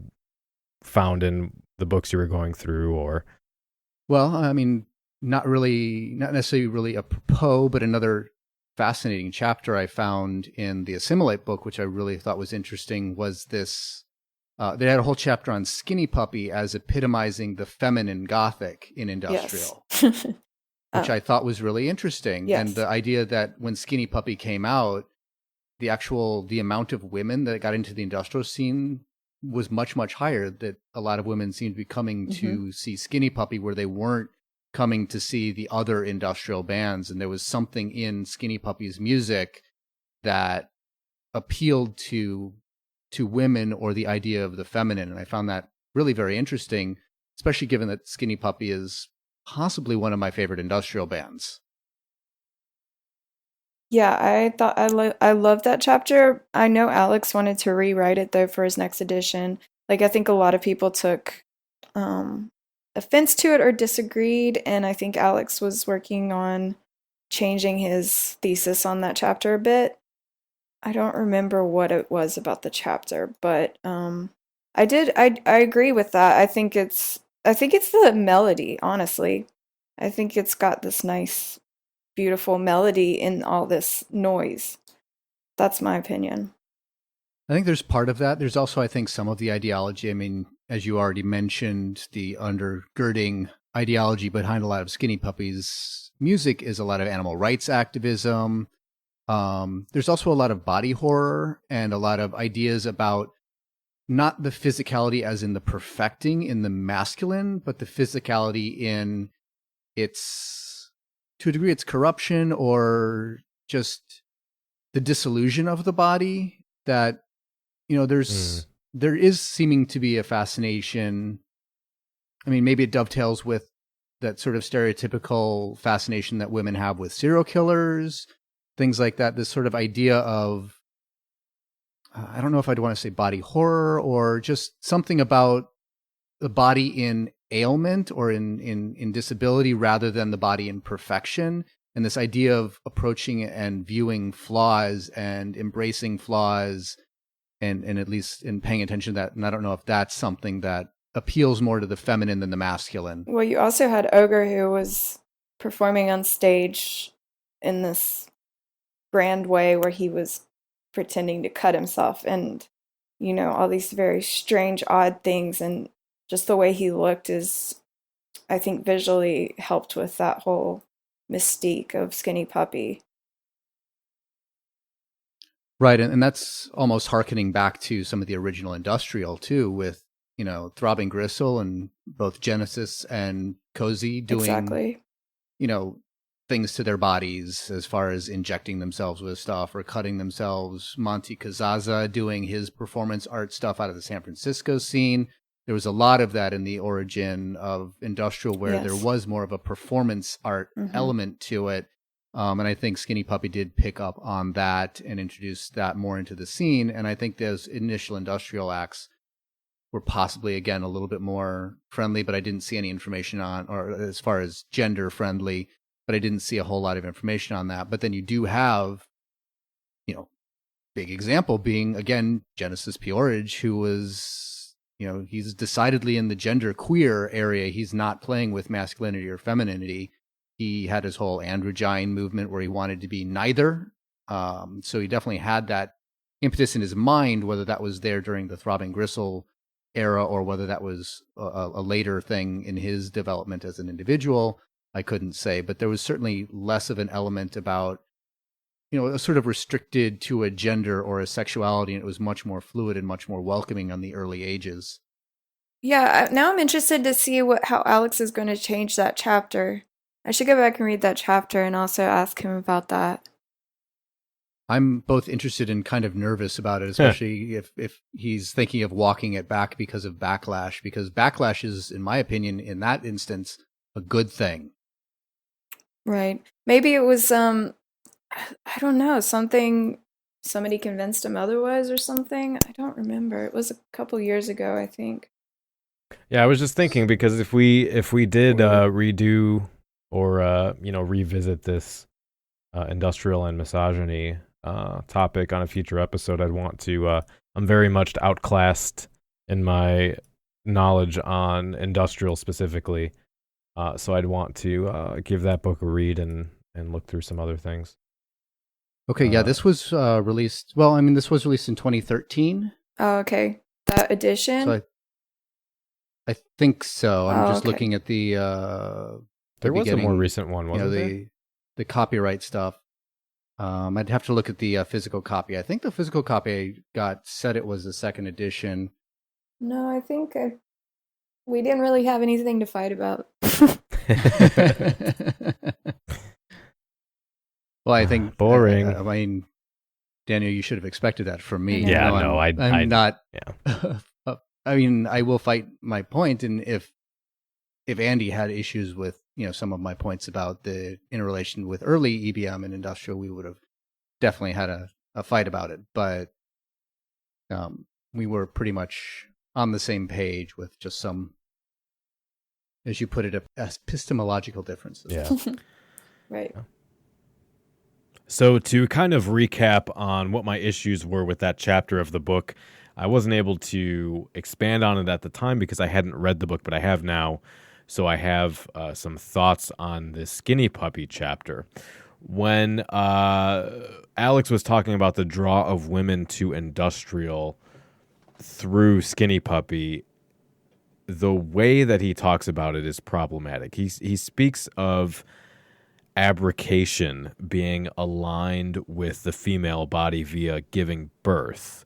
found in the books you were going through, or? Well, I mean, not necessarily really apropos, but another fascinating chapter I found in the Assimilate book, which I really thought was interesting, was this they had a whole chapter on Skinny Puppy as epitomizing the feminine Gothic in industrial, Yes. which I thought was really interesting. Yes. And the idea that when Skinny Puppy came out, the amount of women that got into the industrial scene was much, much higher, that a lot of women seemed to be coming to see Skinny Puppy where they weren't coming to see the other industrial bands. And there was something in Skinny Puppy's music that appealed to women, or the idea of the feminine. And I found that really very interesting, especially given that Skinny Puppy is possibly one of my favorite industrial bands. Yeah, I thought I loved that chapter. I know Alex wanted to rewrite it though for his next edition. Like I think a lot of people took offense to it or disagreed, and I think Alex was working on changing his thesis on that chapter a bit. I don't remember what it was about the chapter, but I agree with that. I think it's the melody, honestly. I think it's got this nice, beautiful melody in all this noise. That's my opinion. I think there's part of that. There's also, I think, some of the ideology. I mean, as you already mentioned, the undergirding ideology behind a lot of Skinny Puppy's music is a lot of animal rights activism. There's also a lot of body horror and a lot of ideas about not the physicality as in the perfecting in the masculine, but the physicality in its, to a degree, its corruption or just the disillusion of the body. That, you know, there is seeming to be a fascination. I mean, maybe it dovetails with that sort of stereotypical fascination that women have with serial killers, things like that. This sort of idea of, I don't know if I'd want to say body horror, or just something about the body in ailment or in disability rather than the body in perfection. And this idea of approaching and viewing flaws and embracing flaws and at least in paying attention to that. And I don't know if that's something that appeals more to the feminine than the masculine. Well, you also had Ogre, who was performing on stage in this grand way where he was pretending to cut himself and, you know, all these very strange, odd things. And just the way he looked is, I think, visually helped with that whole mystique of Skinny Puppy. Right, and that's almost hearkening back to some of the original industrial too, with, you know, Throbbing Gristle and both Genesis and Cozy doing, exactly, you know, things to their bodies as far as injecting themselves with stuff or cutting themselves. Monty Kazaza doing his performance art stuff out of the San Francisco scene. There was a lot of that in the origin of industrial, where there was more of a performance art element to it. And I think Skinny Puppy did pick up on that and introduce that more into the scene. And I think those initial industrial acts were possibly, again, a little bit more friendly, but I didn't see any information on, or as far as gender friendly, but I didn't see a whole lot of information on that. But then you do have, you know, big example being, again, Genesis Peorage, who was, you know, he's decidedly in the gender queer area. He's not playing with masculinity or femininity. He had his whole androgyne movement where he wanted to be neither. So he definitely had that impetus in his mind, whether that was there during the Throbbing Gristle era or whether that was a later thing in his development as an individual, I couldn't say. But there was certainly less of an element about, you know, sort of restricted to a gender or a sexuality, and it was much more fluid and much more welcoming on the early ages. Yeah, now I'm interested to see how Alex is going to change that chapter. I should go back and read that chapter and also ask him about that. I'm both interested and kind of nervous about it, especially if he's thinking of walking it back because of backlash, because backlash is, in my opinion, in that instance, a good thing. Right. Maybe it was, I don't know, somebody convinced him otherwise or something. I don't remember. It was a couple years ago, I think. Yeah, I was just thinking, because if we did redo or you know, revisit this industrial and misogyny topic on a future episode, I'd want to I'm very much outclassed in my knowledge on industrial specifically, so I'd want to give that book a read and look through some other things. Okay, yeah, this was released, well, I mean, this was released in 2013. Oh, okay. that edition? So I think so. I'm just okay. looking at the there was a more recent one, wasn't there? The copyright stuff. I'd have to look at the physical copy. I think the physical copy said it was the second edition. No, I think we didn't really have anything to fight about. Well, I think boring. I mean, Daniel, you should have expected that from me. Yeah, no, I'm not. Yeah. I mean, I will fight my point, and if Andy had issues with some of my points about the interrelation with early EBM and industrial, we would have definitely had a fight about it. But we were pretty much on the same page with just some, as you put it, epistemological differences. Yeah. Right. So to kind of recap on what my issues were with that chapter of the book, I wasn't able to expand on it at the time because I hadn't read the book, but I have now. So I have some thoughts on the Skinny Puppy chapter. When Alex was talking about the draw of women to industrial through Skinny Puppy, the way that he talks about it is problematic. He speaks of abrication being aligned with the female body via giving birth,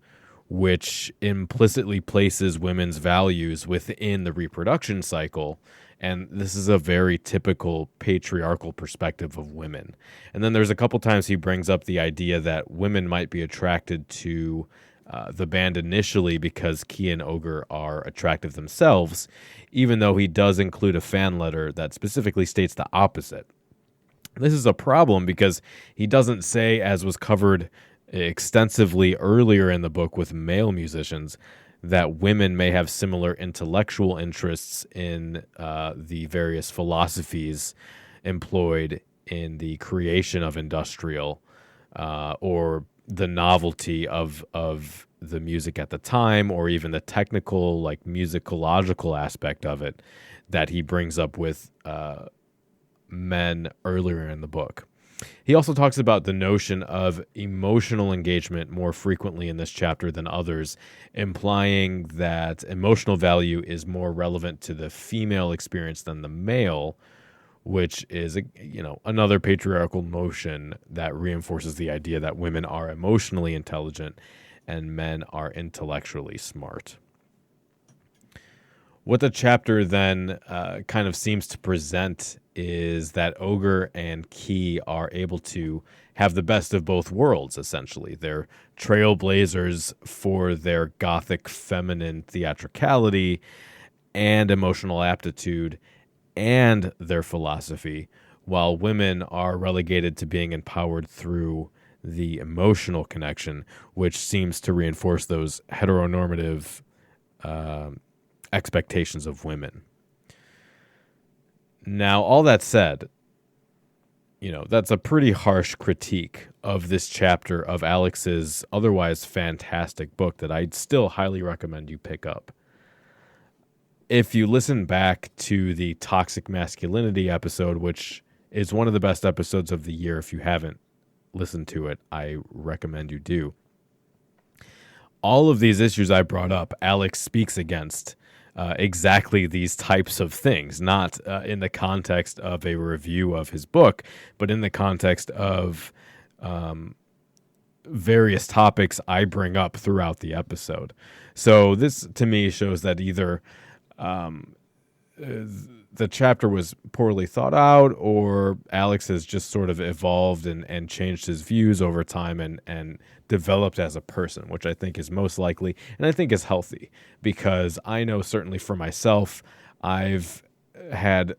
which implicitly places women's values within the reproduction cycle. And this is a very typical patriarchal perspective of women. And then there's a couple times he brings up the idea that women might be attracted to the band initially because Key and Ogre are attractive themselves, even though he does include a fan letter that specifically states the opposite. This is a problem because he doesn't say, as was covered extensively earlier in the book with male musicians, that women may have similar intellectual interests in the various philosophies employed in the creation of industrial or the novelty of the music at the time, or even the technical, like musicological aspect of it that he brings up with men earlier in the book. He also talks about the notion of emotional engagement more frequently in this chapter than others, implying that emotional value is more relevant to the female experience than the male, which is another patriarchal notion that reinforces the idea that women are emotionally intelligent and men are intellectually smart. What the chapter then kind of seems to present is that Ogre and Key are able to have the best of both worlds, essentially. They're trailblazers for their gothic feminine theatricality and emotional aptitude and their philosophy, while women are relegated to being empowered through the emotional connection, which seems to reinforce those heteronormative expectations of women. Now, all that said, that's a pretty harsh critique of this chapter of Alex's otherwise fantastic book that I'd still highly recommend you pick up. If you listen back to the Toxic Masculinity episode, which is one of the best episodes of the year, if you haven't listened to it, I recommend you do. All of these issues I brought up, Alex speaks against exactly these types of things, not in the context of a review of his book, but in the context of various topics I bring up throughout the episode. So this, to me, shows that either the chapter was poorly thought out, or Alex has just sort of evolved and changed his views over time and developed as a person, which I think is most likely, and I think is healthy, because I know certainly for myself, I've had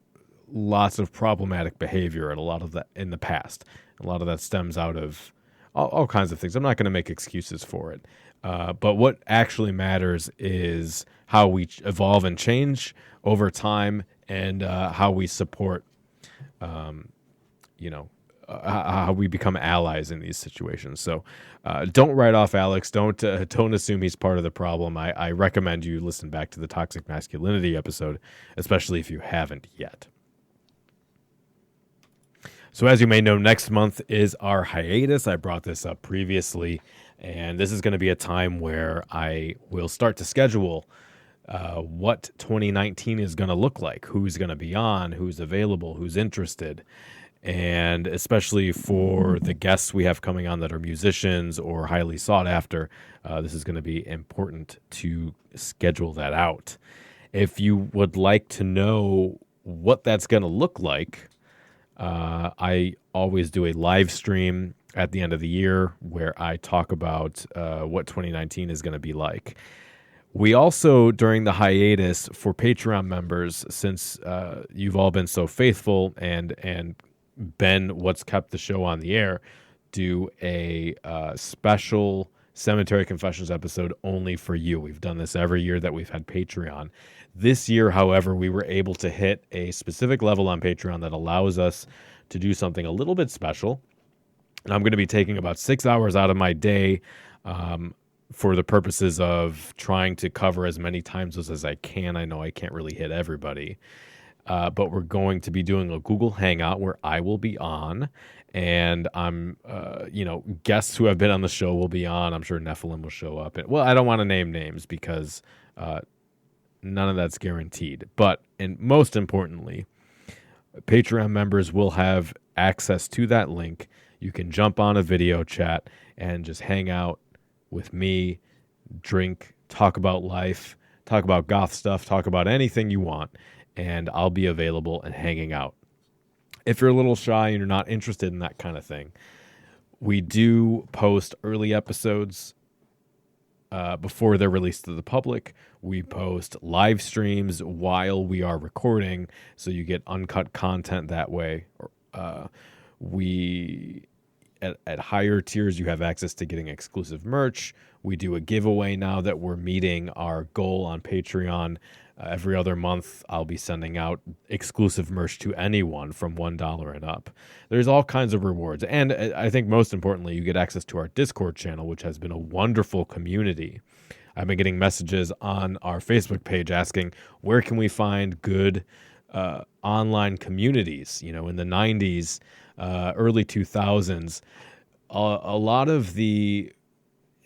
lots of problematic behavior and a lot of that in the past. A lot of that stems out of all kinds of things. I'm not going to make excuses for it. But what actually matters is how we evolve and change over time, and how we support, how we become allies in these situations. So don't write off Alex. Don't assume he's part of the problem. I recommend you listen back to the Toxic Masculinity episode, especially if you haven't yet. So as you may know, next month is our hiatus. I brought this up previously, and this is going to be a time where I will start to schedule what 2019 is going to look like, who's going to be on, who's available, who's interested. And especially for the guests we have coming on that are musicians or highly sought after, this is going to be important to schedule that out. If you would like to know what that's going to look like, I always do a live stream at the end of the year where I talk about what 2019 is going to be like. We also, during the hiatus for Patreon members, since you've all been so faithful and been what's kept the show on the air, do a special Cemetery Confessions episode only for you. We've done this every year that we've had Patreon. This year, however, we were able to hit a specific level on Patreon that allows us to do something a little bit special. And I'm going to be taking about 6 hours out of my day for the purposes of trying to cover as many times as I can. I know I can't really hit everybody. But we're going to be doing a Google Hangout where I will be on, and I'm, guests who have been on the show will be on. I'm sure Nephilim will show up. Well, I don't want to name names because none of that's guaranteed. But, and most importantly, Patreon members will have access to that link. You can jump on a video chat and just hang out with me, drink, talk about life, talk about goth stuff, talk about anything you want. And I'll be available and hanging out. If you're a little shy and you're not interested in that kind of thing, we do post early episodes before they're released to the public. We post live streams while we are recording, so you get uncut content that way. At higher tiers, you have access to getting exclusive merch. We do a giveaway now that we're meeting our goal on Patreon. Every other month, I'll be sending out exclusive merch to anyone from $1 and up. There's all kinds of rewards. And I think most importantly, you get access to our Discord channel, which has been a wonderful community. I've been getting messages on our Facebook page asking, where can we find good online communities? You know, in the 90s, early 2000s, a lot of the...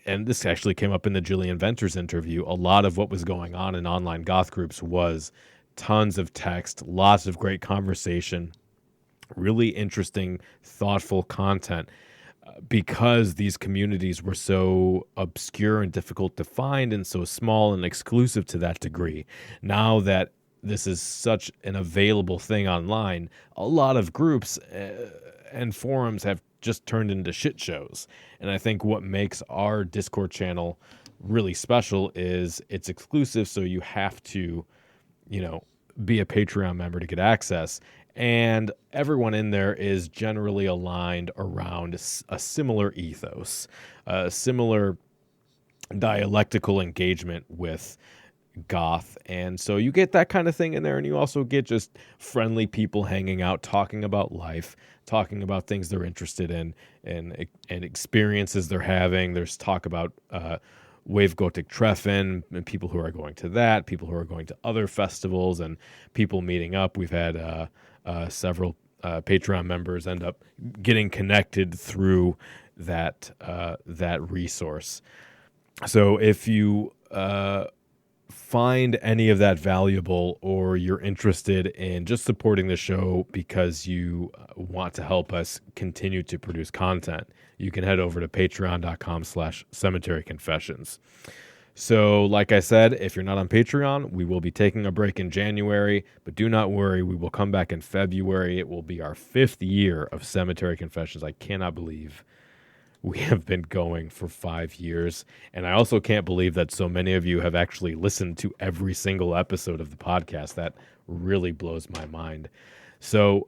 And this actually came up in the Jillian Venters interview. A lot of what was going on in online goth groups was tons of text, lots of great conversation, really interesting, thoughtful content, because these communities were so obscure and difficult to find and so small and exclusive to that degree. Now that this is such an available thing online, a lot of groups and forums have just turned into shit shows. And I think what makes our Discord channel really special is it's exclusive, so you have to, be a Patreon member to get access. And everyone in there is generally aligned around a similar ethos, a similar dialectical engagement with goth. And so you get that kind of thing in there, and you also get just friendly people hanging out, talking about life, talking about things they're interested in and experiences they're having. There's talk about Wave Gothic Treffen and people who are going to that, people who are going to other festivals, and people meeting up. We've had several Patreon members end up getting connected through that resource. So if you find any of that valuable, or you're interested in just supporting the show because you want to help us continue to produce content, you can head over to patreon.com/cemeteryconfessions. So like I said, if you're not on Patreon, we will be taking a break in January, but do not worry, we will come back in February. It will be our 5th year of Cemetery Confessions. I cannot believe we have been going for 5 years. And I also can't believe that so many of you have actually listened to every single episode of the podcast. That really blows my mind. So,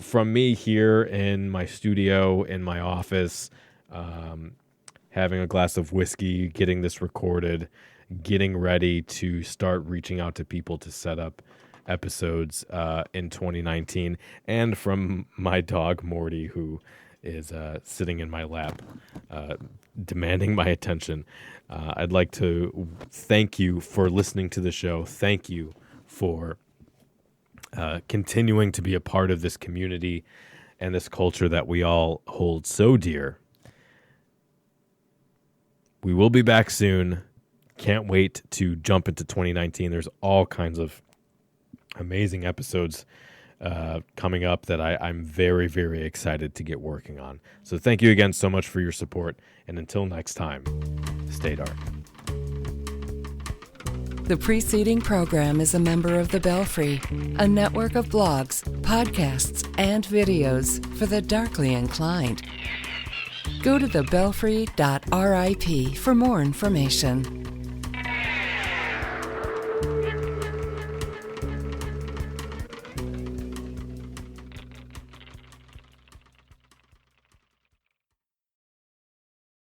from me here in my studio, in my office, having a glass of whiskey, getting this recorded, getting ready to start reaching out to people to set up episodes in 2019, and from my dog, Morty, who is sitting in my lap, demanding my attention. I'd like to thank you for listening to the show. Thank you for continuing to be a part of this community. and this culture that we all hold so dear. We will be back soon. Can't wait to jump into 2019. There's all kinds of amazing episodes coming up that I'm very, very excited to get working on. So thank you again so much for your support. And until next time, stay dark. The preceding program is a member of The Belfry, a network of blogs, podcasts, and videos for the darkly inclined. Go to thebelfry.rip for more information.